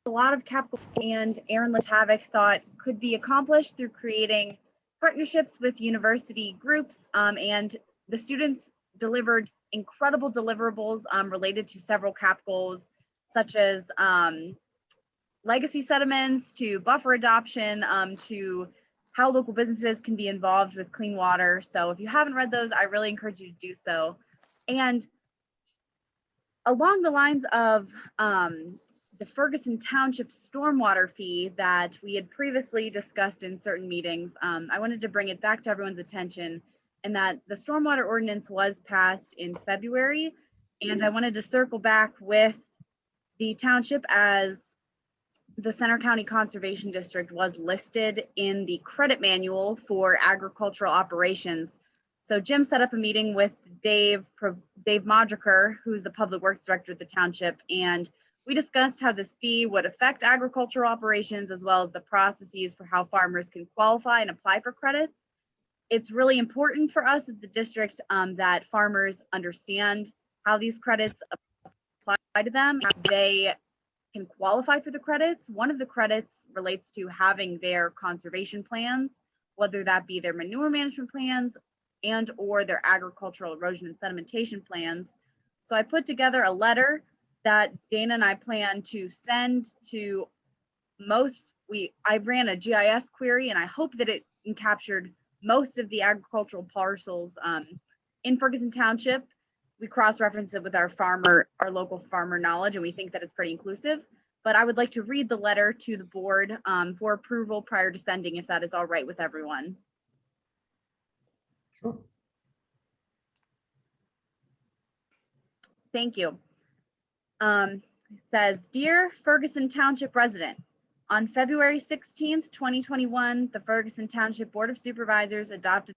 a lot of CAP goals, and Aaron Letavik thought could be accomplished through creating partnerships with university groups, and the students delivered incredible deliverables related to several CAP goals, such as legacy sediments, to buffer adoption, to how local businesses can be involved with clean water. So if you haven't read those, I really encourage you to do so. And along the lines of the Ferguson Township stormwater fee that we had previously discussed in certain meetings, I wanted to bring it back to everyone's attention, and that the stormwater ordinance was passed in February. And I wanted to circle back with the township as the Center County Conservation District was listed in the credit manual for agricultural operations. So Jim set up a meeting with Dave Modriker, who's the Public Works Director at the township, and we discussed how this fee would affect agricultural operations, as well as the processes for how farmers can qualify and apply for credits. It's really important for us at the district that farmers understand how these credits apply to them. They can qualify for the credits. One of the credits relates to having their conservation plans, whether that be their manure management plans and or their agricultural erosion and sedimentation plans. So I put together a letter that Dana and I plan to send to I ran a GIS query, and I hope that it captured most of the agricultural parcels in Ferguson Township. We cross-reference it with our local farmer knowledge, and we think that it's pretty inclusive. But I would like to read the letter to the board for approval prior to sending, if that is all right with everyone. Sure. Thank you. It says, Dear Ferguson Township resident, on February 16th, 2021, the Ferguson Township Board of Supervisors adopted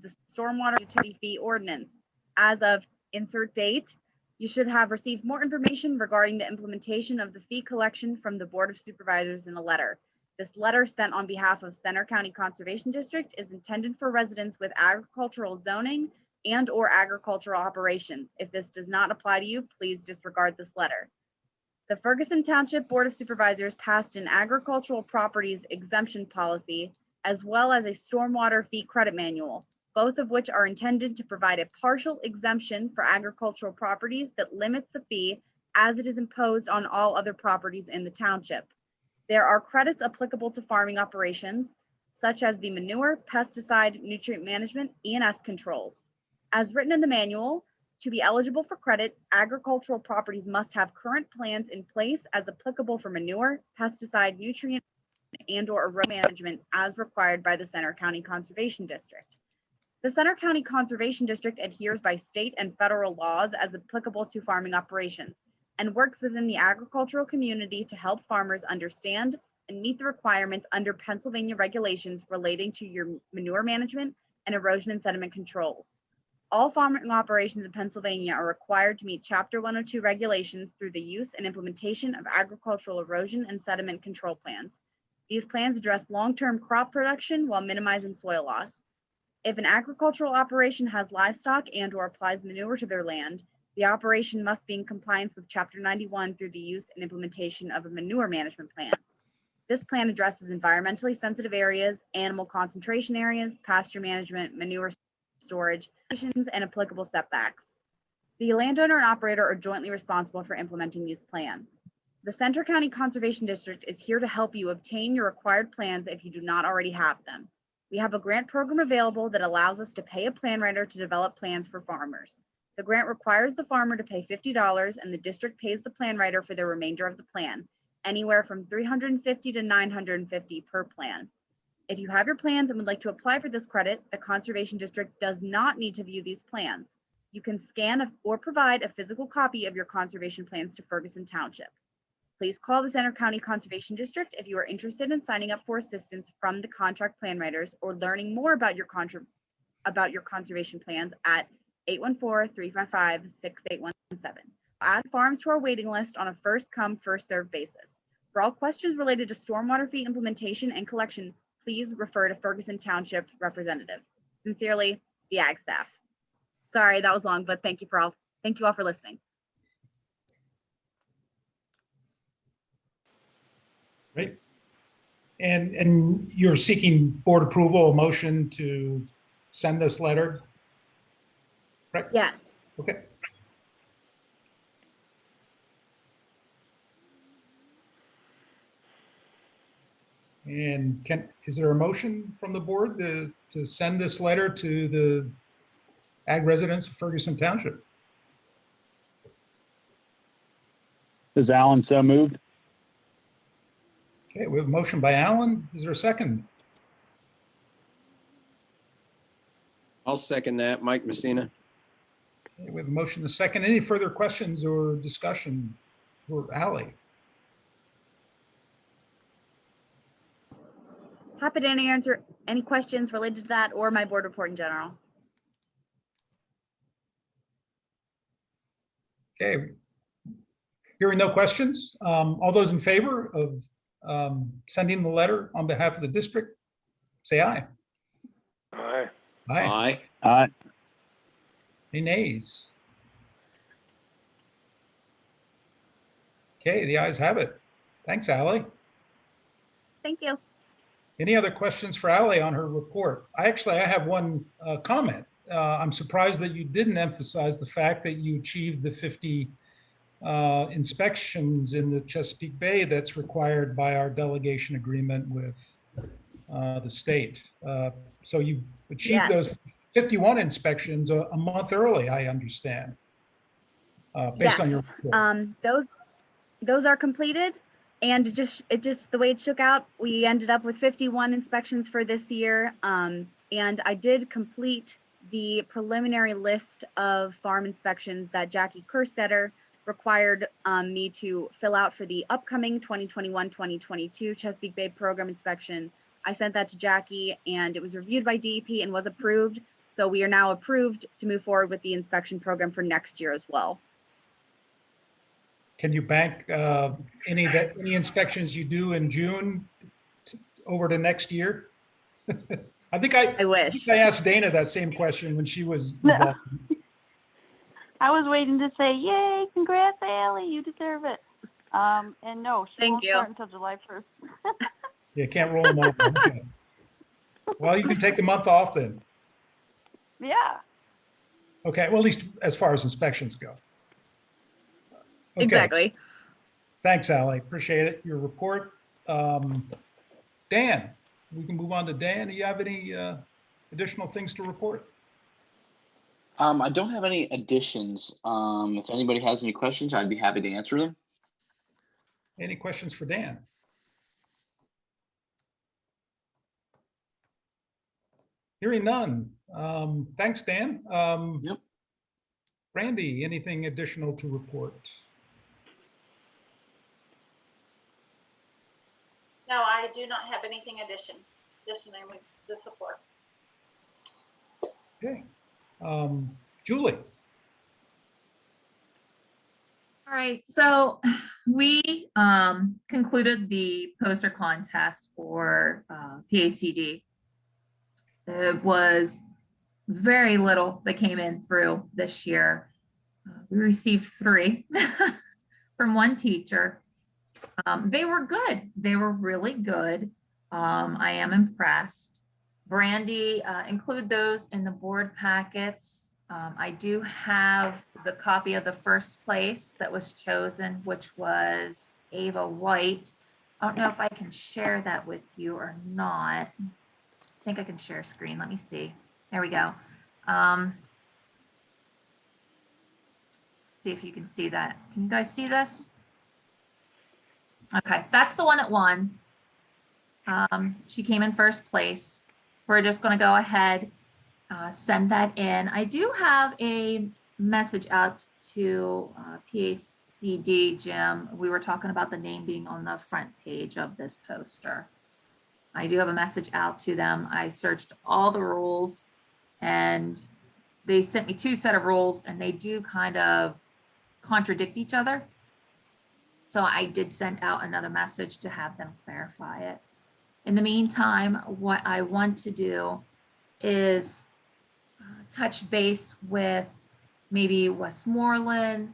the stormwater utility fee ordinance. As of insert date, you should have received more information regarding the implementation of the fee collection from the Board of Supervisors in a letter. This letter, sent on behalf of Center County Conservation District, is intended for residents with agricultural zoning and or agricultural operations. If this does not apply to you, please disregard this letter. The Ferguson Township Board of Supervisors passed an agricultural properties exemption policy, as well as a stormwater fee credit manual, both of which are intended to provide a partial exemption for agricultural properties that limits the fee as it is imposed on all other properties in the township. There are credits applicable to farming operations, such as the manure, pesticide, nutrient management, E&S controls. As written in the manual, To be eligible for credit, agricultural properties must have current plans in place as applicable for manure, pesticide, nutrient, and/or erosion management as required by the Center County Conservation District. The Center County Conservation District adheres by state and federal laws as applicable to farming operations and works within the agricultural community to help farmers understand and meet the requirements under Pennsylvania regulations relating to your manure management and erosion and sediment controls. All farming operations in Pennsylvania are required to meet Chapter 102 regulations through the use and implementation of agricultural erosion and sediment control plans. These plans address long-term crop production while minimizing soil loss. If an agricultural operation has livestock and/or applies manure to their land, the operation must be in compliance with Chapter 91 through the use and implementation of a manure management plan. This plan addresses environmentally sensitive areas, animal concentration areas, pasture management, manure storage, and applicable setbacks. The landowner and operator are jointly responsible for implementing these plans. The Center County Conservation District is here to help you obtain your required plans if you do not already have them. We have a grant program available that allows us to pay a plan writer to develop plans for farmers. The grant requires the farmer to pay $50 and the district pays the plan writer for the remainder of the plan, anywhere from $350 to $950 per plan. If you have your plans and would like to apply for this credit, the Conservation District does not need to view these plans. You can scan or provide a physical copy of your conservation plans to Ferguson Township. Please call the Center County Conservation District if you are interested in signing up for assistance from the contract plan writers or learning more about your conservation plans at 814-355-6817. Add farms to our waiting list on a first come, first served basis. For all questions related to stormwater fee implementation and collection, please refer to Ferguson Township representatives. Sincerely, the Ag staff. Sorry, that was long, but thank you all for listening. Great. And you're seeking board approval, a motion to send this letter? Correct? Yes. Okay. And is there a motion from the board to send this letter to the ag residents of Ferguson Township? Is Alan so moved? Okay, we have a motion by Alan. Is there a second? I'll second that. Mike Messina. Okay, we have a motion and a second. Any further questions or discussion for Ally? Happy to answer any questions related to that or my board report in general. Okay. Hearing no questions, all those in favor of sending the letter on behalf of the district, say aye. Aye. Aye. Aye. Any nays? Okay, the ayes have it. Thanks, Ally. Thank you. Any other questions for Ally on her report? I have one comment. I'm surprised that you didn't emphasize the fact that you achieved the 50 inspections in the Chesapeake Bay that's required by our delegation agreement with the state. So you achieved those 51 inspections a month early, I understand, based on your report. Those are completed. And it just the way it shook out, we ended up with 51 inspections for this year. And I did complete the preliminary list of farm inspections that Jackie Kerstetter required me to fill out for the upcoming 2021-2022 Chesapeake Bay program inspection. I sent that to Jackie and it was reviewed by DEP and was approved. So we are now approved to move forward with the inspection program for next year as well. Can you bank any inspections you do in June over to next year? I think I wish. I asked Dana that same question when she was involved. I was waiting to say, yay, congrats, Allie, you deserve it. And no, she won't start until July 1st. You can't roll them over. Okay. Well, you can take the month off then. Yeah. Okay, well, at least as far as inspections go. Okay. Exactly. Thanks, Ally. Appreciate it. Your report. Dan, we can move on to Dan. Do you have any additional things to report? I don't have any additions. If anybody has any questions, I'd be happy to answer them. Any questions for Dan? Hearing none. Thanks, Dan. Yep. Randy, anything additional to report? No, I do not have anything additionally to support. Okay. Julie. All right, so we concluded the poster contest for PACD. It was very little that came in through this year. We received 3 from one teacher. They were good. They were really good. I am impressed. Brandy, include those in the board packets. I do have the copy of the first place that was chosen, which was Ava White. I don't know if I can share that with you or not. I think I can share screen. Let me see. There we go. See if you can see that. Can you guys see this? Okay, that's the one that won. She came in first place. We're just going to go ahead, send that in. I do have a message out to PACD, Jim. We were talking about the name being on the front page of this poster. I do have a message out to them. I searched all the rules and they sent me 2 set of rules and they do kind of contradict each other. So I did send out another message to have them clarify it. In the meantime, what I want to do is touch base with maybe Westmoreland,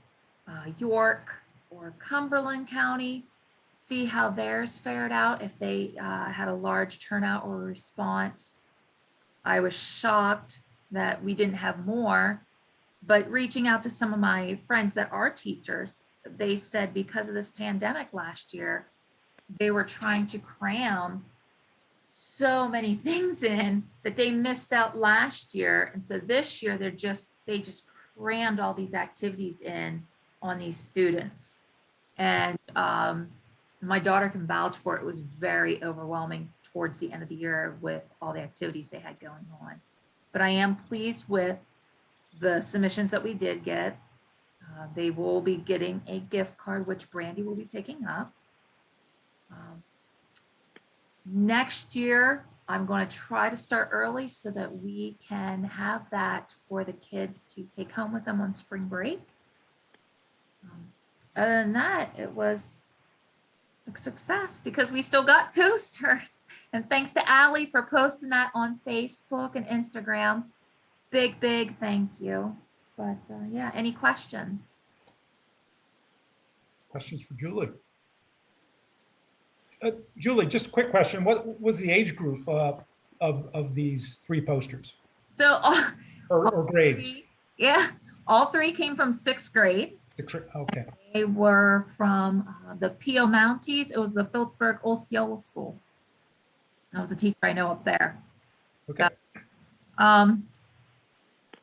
York, or Cumberland County, see how theirs fared out, if they had a large turnout or response. I was shocked that we didn't have more, but reaching out to some of my friends that are teachers, they said because of this pandemic last year, they were trying to cram so many things in that they missed out last year. And so this year they just crammed all these activities in on these students. And my daughter can vouch for it. It was very overwhelming towards the end of the year with all the activities they had going on. But I am pleased with the submissions that we did get. They will be getting a gift card, which Brandy will be picking up. Next year, I'm going to try to start early so that we can have that for the kids to take home with them on spring break. Other than that, it was a success because we still got posters. And thanks to Allie for posting that on Facebook and Instagram. Big, big thank you. But yeah, any questions? Questions for Julie? Julie, just a quick question. What was the age group of these 3 posters? So, or grades? All 3 came from 6th grade. Okay. They were from the P.O. Mounties. It was the Phillipsburg Osceola School. I was a teacher I know up there. Okay. So,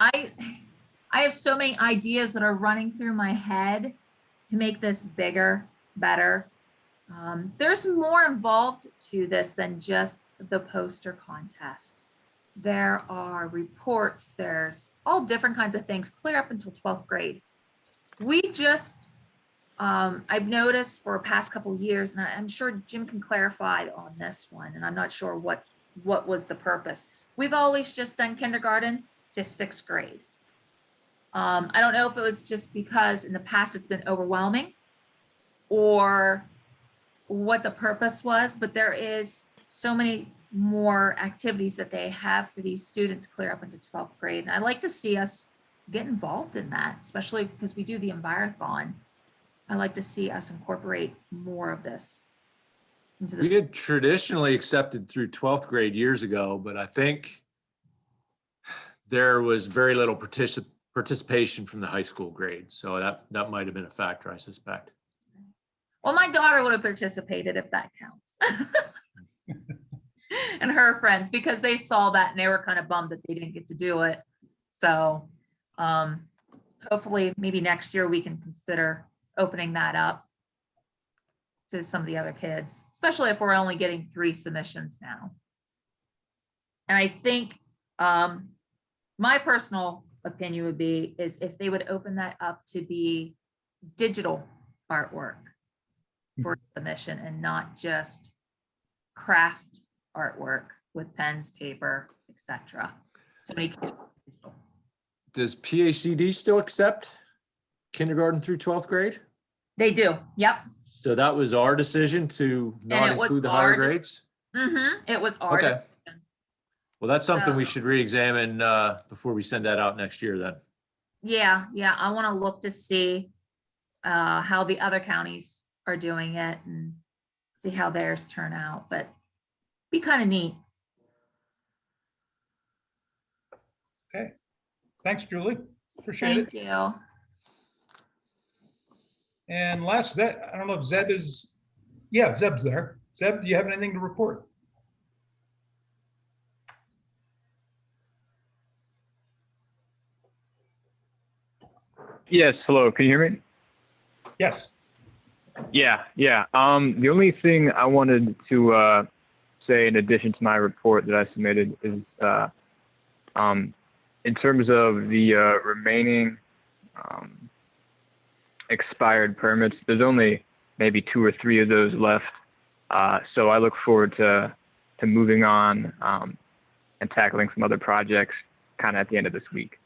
I have so many ideas that are running through my head to make this bigger, better. There's more involved to this than just the poster contest. There are reports, there's all different kinds of things clear up until 12th grade. We just, I've noticed for the past couple of years, and I'm sure Jim can clarify on this one, and I'm not sure what was the purpose. We've always just done kindergarten to 6th grade. I don't know if it was just because in the past it's been overwhelming or what the purpose was, but there is so many more activities that they have for these students clear up into 12th grade. And I'd like to see us get involved in that, especially because we do the Envirothon. I'd like to see us incorporate more of this into We this. had traditionally accepted through 12th grade years ago, but I think there was very little participation from the high school grades. So that might have been a factor, I suspect. Well, my daughter would have participated if that counts. And her friends, because they saw that and they were kind of bummed that they didn't get to do it. So Hopefully, maybe next year we can consider opening that up to some of the other kids, especially if we're only getting 3 submissions now. And I think my personal opinion would be is if they would open that up to be digital artwork for submission and not just craft artwork with pens, paper, etc. So many kids. Does PACD still accept kindergarten through 12th grade? They do. Yep. So that was our decision to not it was include the our higher de- grades? It was our Okay. decision. Well, that's something we So- should re-examine before we send that out next year then. Yeah, I want to look to see how the other counties are doing it and see how theirs turn out, but be kind of neat. Okay. Thanks, Julie. Appreciate it. Thank you. And last, that, I don't know if Zeb is, yeah, Zeb's there. Zeb, do you have anything to report? Yes, hello, can you hear me? Yes. Yeah. The only thing I wanted to say in addition to my report that I submitted is in terms of the remaining expired permits, there's only maybe 2 or 3 of those left. So I look forward to moving on and tackling some other projects kind of at the end of this week.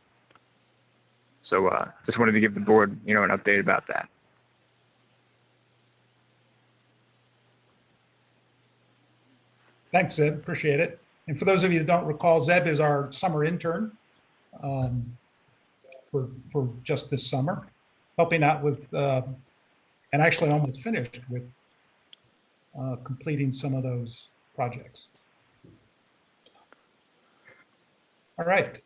So just wanted to give the board, an update about that. Thanks, Zeb. Appreciate it. And for those of you that don't recall, Zeb is our summer intern for just this summer, helping out with, and actually almost finished with completing some of those projects. All right.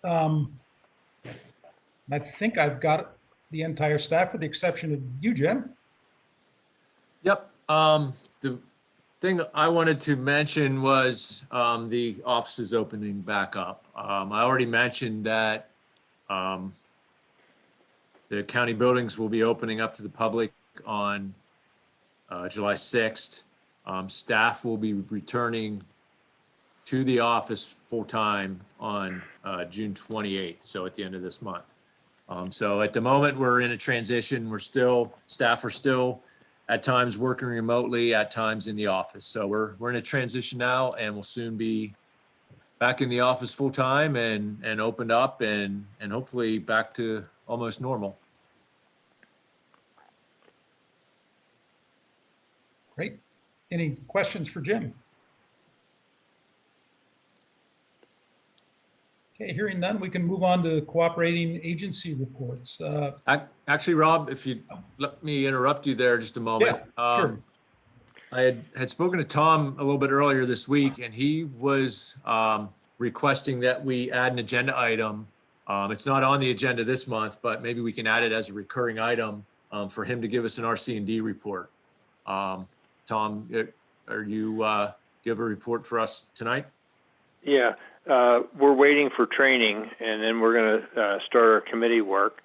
I think I've got the entire staff with the exception of you, Jim. Yep. The thing I wanted to mention was the office is opening back up. I already mentioned that the county buildings will be opening up to the public on July 6th. Staff will be returning to the office full-time on June 28th, so at the end of this month. So at the moment, we're in a transition. Staff are still at times working remotely, at times in the office. So we're in a transition now, and we'll soon be back in the office full-time and opened up and hopefully back to almost normal. Great. Any questions for Jim? Okay, hearing none, we can move on to cooperating agency reports. Actually, Rob, if you let me interrupt you there just a moment. Yeah, sure. I had spoken to Tom a little bit earlier this week, and he was requesting that we add an agenda item. It's not on the agenda this month, but maybe we can add it as a recurring item for him to give us an RC&D report. Tom, do you have a report for us tonight? Yeah. We're waiting for training, and then we're going to start our committee work.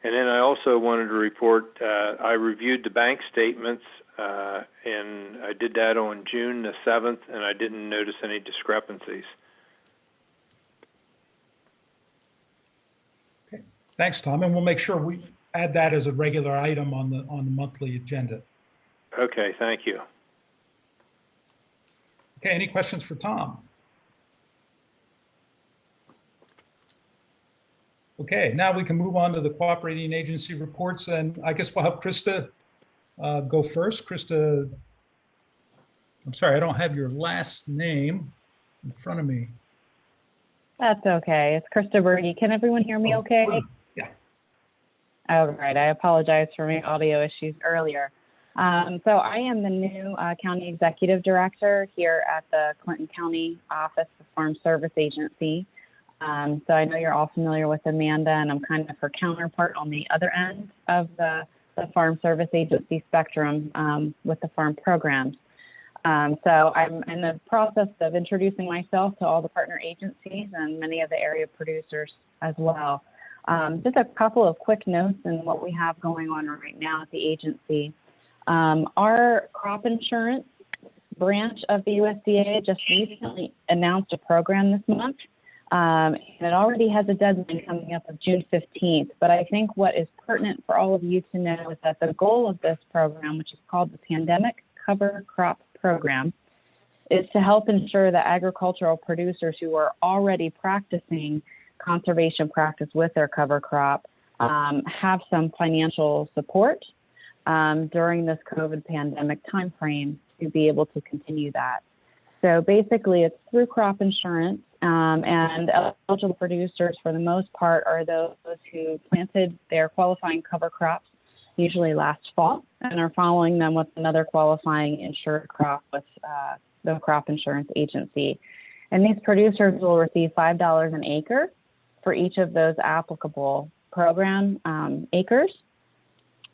And then I also wanted to report, I reviewed the bank statements, and I did that on June the 7th, and I didn't notice any discrepancies. Okay, thanks, Tom. And we'll make sure we add that as a regular item on the monthly agenda. Okay, thank you. Okay, any questions for Tom? Okay, now we can move on to the cooperating agency reports, and I guess we'll have Krista go first. Krista, I'm sorry, I don't have your last name in front of me. That's okay. It's Krista Berge. Can everyone hear me okay? Yeah. All right. I apologize for my audio issues earlier. So I am the new County Executive Director here at the Clinton County Office of Farm Service Agency. So I know you're all familiar with Amanda, and I'm kind of her counterpart on the other end of the Farm Service Agency spectrum with the farm programs. So I'm in the process of introducing myself to all the partner agencies and many of the area producers as well. Just a couple of quick notes on what we have going on right now at the agency. Our crop insurance branch of the USDA just recently announced a program this month. And it already has a deadline coming up of June 15th. But I think what is pertinent for all of you to know is that the goal of this program, which is called the Pandemic Cover Crop Program, is to help ensure that agricultural producers who are already practicing conservation practice with their cover crop have some financial support during this COVID pandemic timeframe to be able to continue that. So basically, it's through crop insurance, and eligible producers, for the most part, are those who planted their qualifying cover crops, usually last fall, and are following them with another qualifying insured crop with the crop insurance agency. And these producers will receive $5 an acre for each of those applicable program acres,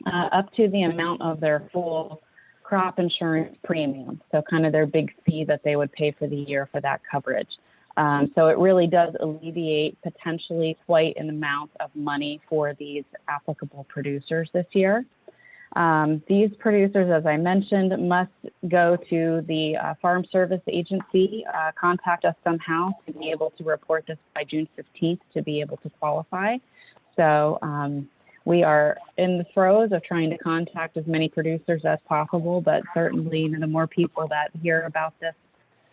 up to the amount of their full crop insurance premium. So kind of their big fee that they would pay for the year for that coverage. So it really does alleviate potentially quite an amount of money for these applicable producers this year. These producers, as I mentioned, must go to the Farm Service Agency, contact us somehow to be able to report this by June 15th to be able to qualify. So we are in the throes of trying to contact as many producers as possible, but certainly the more people that hear about this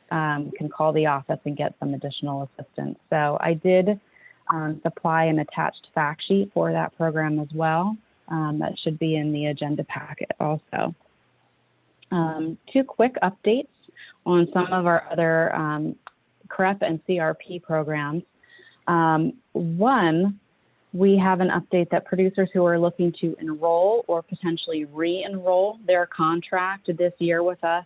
can call the office and get some additional assistance. So I did supply an attached fact sheet for that program as well. That should be in the agenda packet also. Two quick updates on some of our other CREP and CRP programs. One, we have an update that producers who are looking to enroll or potentially re-enroll their contract this year with us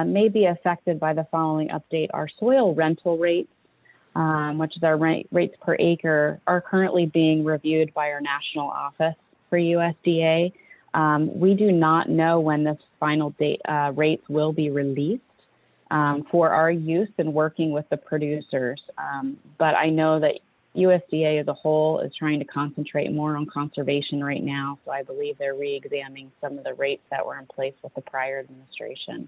may be affected by the following update. Our soil rental rates, which is our rates per acre, are currently being reviewed by our national office for USDA. We do not know when this final rates will be released for our use in working with the producers. But I know that USDA as a whole is trying to concentrate more on conservation right now. So I believe they're re-examining some of the rates that were in place with the prior administration.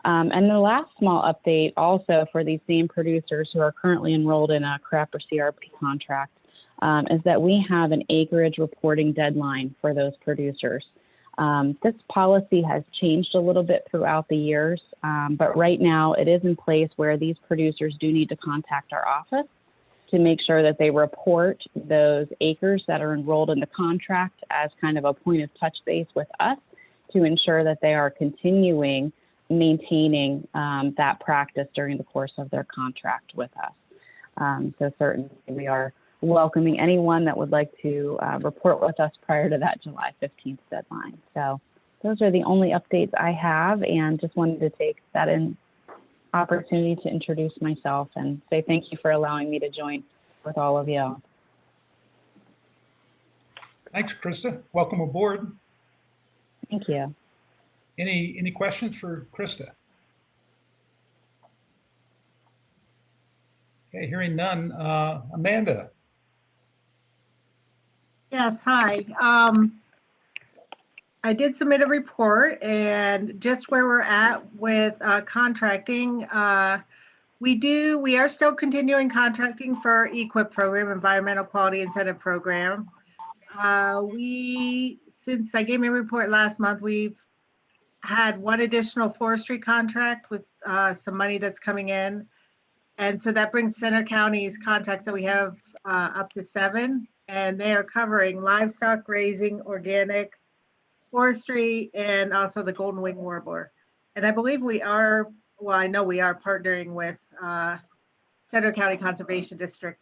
And the last small update also for these same producers who are currently enrolled in a CREP or CRP contract is that we have an acreage reporting deadline for those producers. This policy has changed a little bit throughout the years, but right now it is in place where these producers do need to contact our office to make sure that they report those acres that are enrolled in the contract as kind of a point of touch base with us to ensure that they are continuing maintaining that practice during the course of their contract with us. So certainly we are welcoming anyone that would like to report with us prior to that July 15th deadline. So those are the only updates I have, and just wanted to take that opportunity to introduce myself and say thank you for allowing me to join with all of you. Thanks, Krista. Welcome aboard. Thank you. Any questions for Krista? Okay, hearing none. Amanda. Yes, hi. I did submit a report, and just where we're at with contracting, we are still continuing contracting for our EQIP program, Environmental Quality Incentive Program. Since I gave my report last month, we've had one additional forestry contract with some money that's coming in. And so that brings Center County's contracts that we have up to 7, and they are covering livestock grazing, organic, forestry, and also the golden wing warbler. And I believe we are, well, I know we are partnering with Center County Conservation District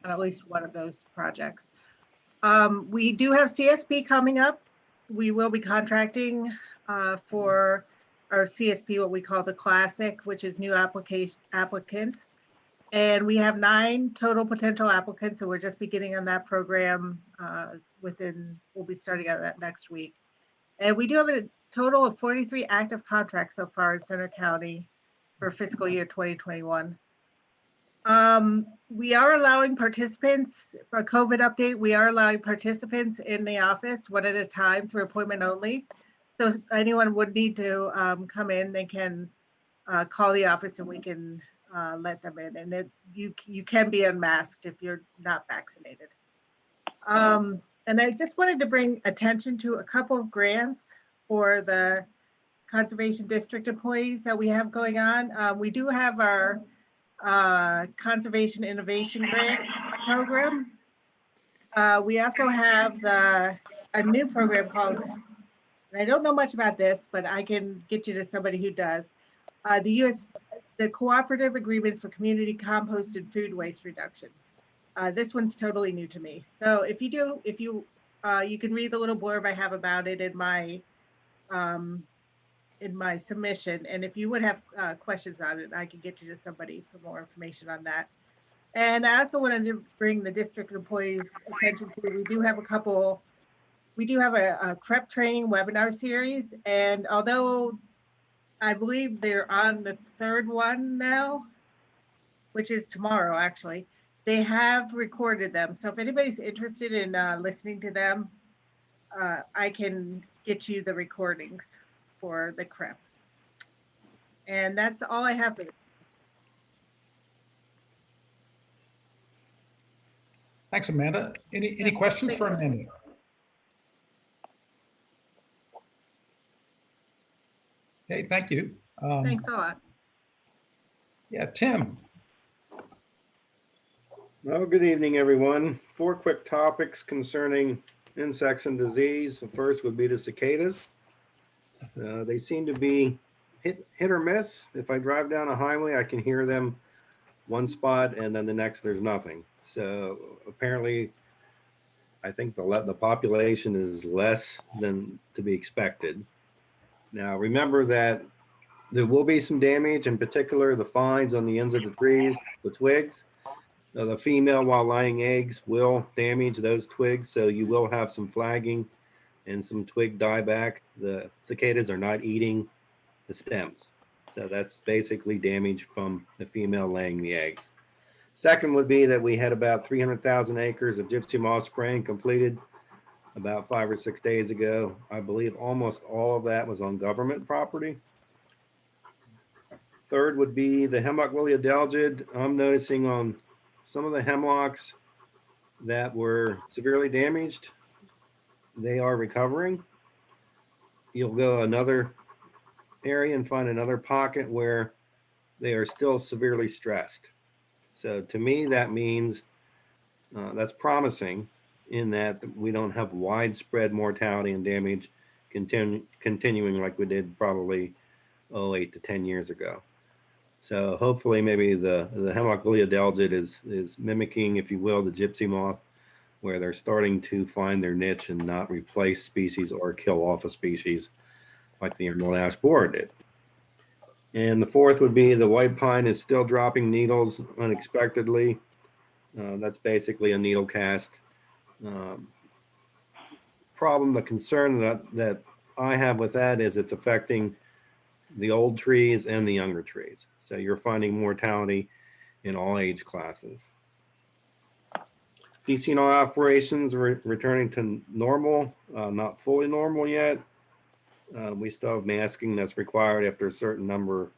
on at least one of those projects. We do have CSP coming up. We will be contracting for our CSP, what we call the Classic, which is new applicants. And we have 9 total potential applicants, so we're just beginning on that program we'll be starting at that next week. And we do have a total of 43 active contracts so far in Center County for fiscal year 2021. We are allowing participants, a COVID update, we are allowing participants in the office one at a time through appointment only. So if anyone would need to come in, they can call the office and we can let them in. And you can be unmasked if you're not vaccinated. And I just wanted to bring attention to a couple of grants for the Conservation District employees that we have going on. We do have our Conservation Innovation Grant program. We also have a new program called, and I don't know much about this, but I can get you to somebody who does. The Cooperative Agreements for Community Compost and Food Waste Reduction. This one's totally new to me. So if you can read the little blurb I have about it in my submission. And if you would have questions on it, I can get you to somebody for more information on that. And I also wanted to bring the district employees' attention to, we do have a CREP training webinar series. And although I believe they're on the third one now, which is tomorrow actually, they have recorded them. So if anybody's interested in listening to them, I can get you the recordings for the CREP. And that's all I have for this. Thanks, Amanda. Any questions for Amanda? Okay, thank you. Thanks a lot. Yeah, Tim. Well, good evening, everyone. 4 quick topics concerning insects and disease. The first would be the cicadas. They seem to be hit or miss. If I drive down a highway, I can hear them one spot and then the next there's nothing. So apparently, I think the population is less than to be expected. Now, remember that there will be some damage, in particular the fines on the ends of the trees, the twigs. The female, while laying eggs, will damage those twigs, so you will have some flagging and some twig dieback. The cicadas are not eating the stems, so that's basically damage from the female laying the eggs. Second would be that we had about 300,000 acres of gypsy moth spraying completed about 5 or 6 days ago. I believe almost all of that was on government property. Third would be the hemlock woolly adelgid. I'm noticing on some of the hemlocks that were severely damaged, they are recovering. You'll go another area and find another pocket where they are still severely stressed. So to me, that means that's promising in that we don't have widespread mortality and damage continuing like we did probably 8 to 10 years ago. So hopefully maybe the hemlock woolly adelgid is mimicking, if you will, the gypsy moth, where they're starting to find their niche and not replace species or kill off a species like the emerald ash borer did. And the fourth would be the white pine is still dropping needles unexpectedly. That's basically a needle cast. The concern that I have with that is it's affecting the old trees and the younger trees. So you're finding mortality in all age classes. DCNR operations are returning to normal, not fully normal yet. We still have masking that's required after a certain number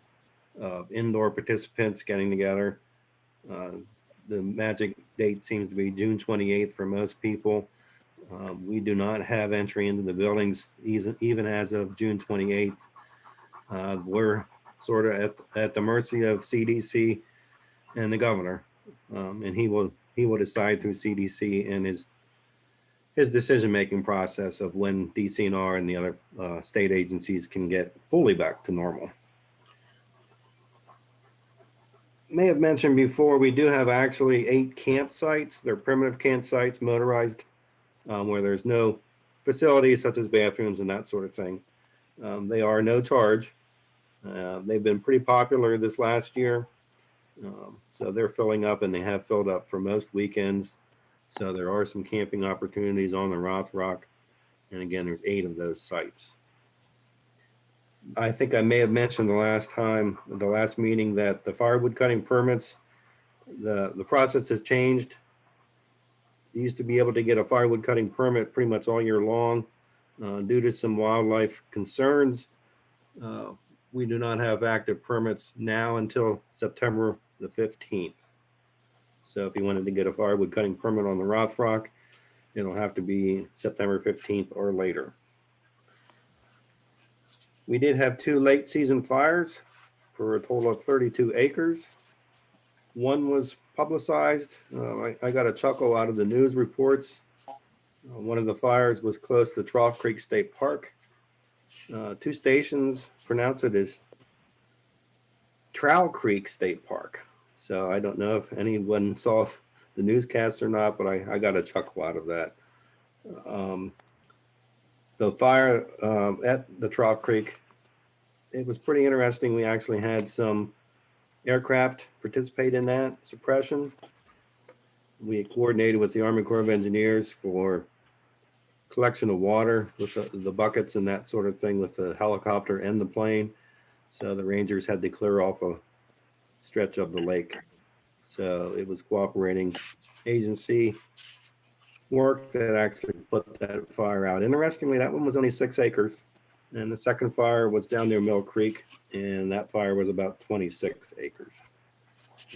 of indoor participants getting together. The magic date seems to be June 28th for most people. We do not have entry into the buildings even as of June 28th. We're sort of at the mercy of CDC and the governor, and he will decide through CDC and his decision-making process of when DCNR and the other state agencies can get fully back to normal. May have mentioned before, we do have actually 8 campsites. They're primitive campsites, motorized, where there's no facilities such as bathrooms and that sort of thing. They are no charge. They've been pretty popular this last year. So they're filling up, and they have filled up for most weekends. So there are some camping opportunities on the Rothrock. And again, there's 8 of those sites. I think I may have mentioned the last meeting that the firewood cutting permits The process has changed. You used to be able to get a firewood cutting permit pretty much all year long. Due to some wildlife concerns, we do not have active permits now until September the 15th. So if you wanted to get a firewood cutting permit on the Rothrock, it'll have to be September 15th or later. We did have 2 late season fires for a total of 32 acres. One was publicized. I got a chuckle out of the news reports. One of the fires was close to Trough Creek State Park. 2 stations pronounce it as Trowel Creek State Park. So I don't know if anyone saw the newscast or not, but I got a chuckle out of that. The fire at the Trough Creek, it was pretty interesting. We actually had some aircraft participate in that suppression. We coordinated with the Army Corps of Engineers for collection of water with the buckets and that sort of thing with the helicopter and the plane. So the Rangers had to clear off a stretch of the lake. So it was cooperating agency work that actually put that fire out. Interestingly, that one was only 6 acres. And the second fire was down near Mill Creek, and that fire was about 26 acres.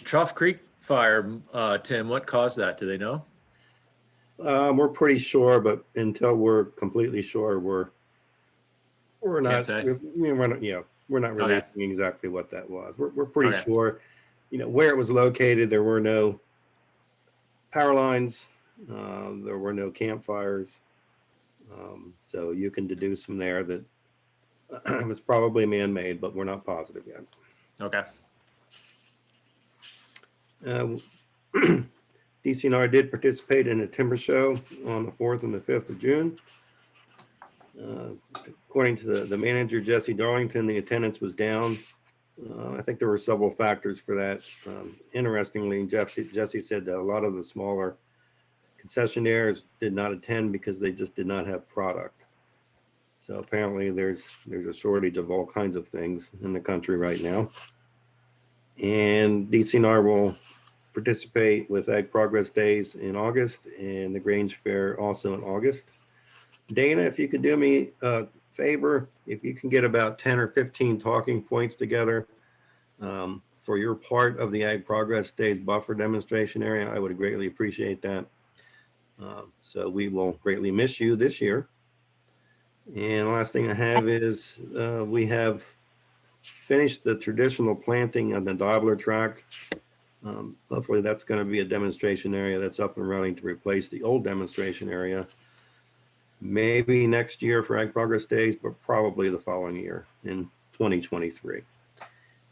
Trough Creek fire, Tim, what caused that? Do they know? We're pretty sure, but until we're completely sure, we're Can't not. say. We're not. Yeah, we're not Okay. releasing exactly what that was. We're pretty Okay. sure. Where it was located, there were no power lines. There were no campfires. So you can deduce from there that it was probably man-made, but we're not positive yet. Okay. DCNR did participate in a timber show on the 4th and the 5th of June. According to the manager, Jesse Darlington, the attendance was down. I think there were several factors for that. Interestingly, Jesse said that a lot of the smaller concessionaires did not attend because they just did not have product. So apparently there's a shortage of all kinds of things in the country right now. And DCNR will participate with Ag Progress Days in August and the Grange Fair also in August. Dana, if you could do me a favor, if you can get about 10 or 15 talking points together for your part of the Ag Progress Days buffer demonstration area, I would greatly appreciate that. So we will greatly miss you this year. And the last thing I have is we have finished the traditional planting on the Dobler tract. Hopefully that's going to be a demonstration area that's up and running to replace the old demonstration area. Maybe next year for Ag Progress Days, but probably the following year in 2023.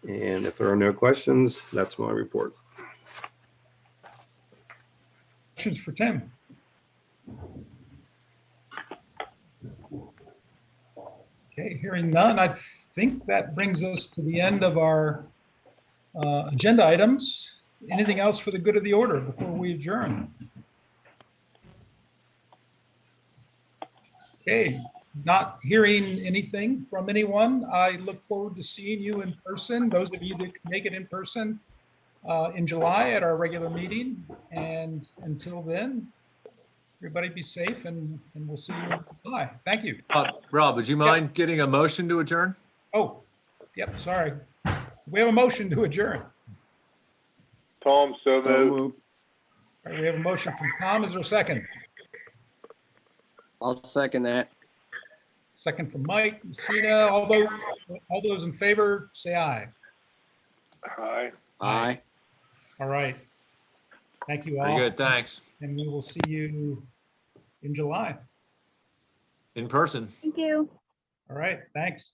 And if there are no questions, that's my report. Questions for Tim? Okay, hearing none, I think that brings us to the end of our agenda items. Anything else for the good of the order before we adjourn? Okay, not hearing anything from anyone. I look forward to seeing you in person, those of you that can make it in person in July at our regular meeting. And until then, everybody be safe and we'll see you in July. Thank you. Rob, would you mind getting a motion to adjourn? Oh, yep, sorry. We have a motion to adjourn. Tom, so moved. All right, we have a motion from Tom. Is there a second? I'll second that. Second from Mike, Messina. All those in favor, say aye. Hi. Aye. All right. Thank you all. Very good, thanks. And we will see you in July. In person. Thank you. All right, thanks.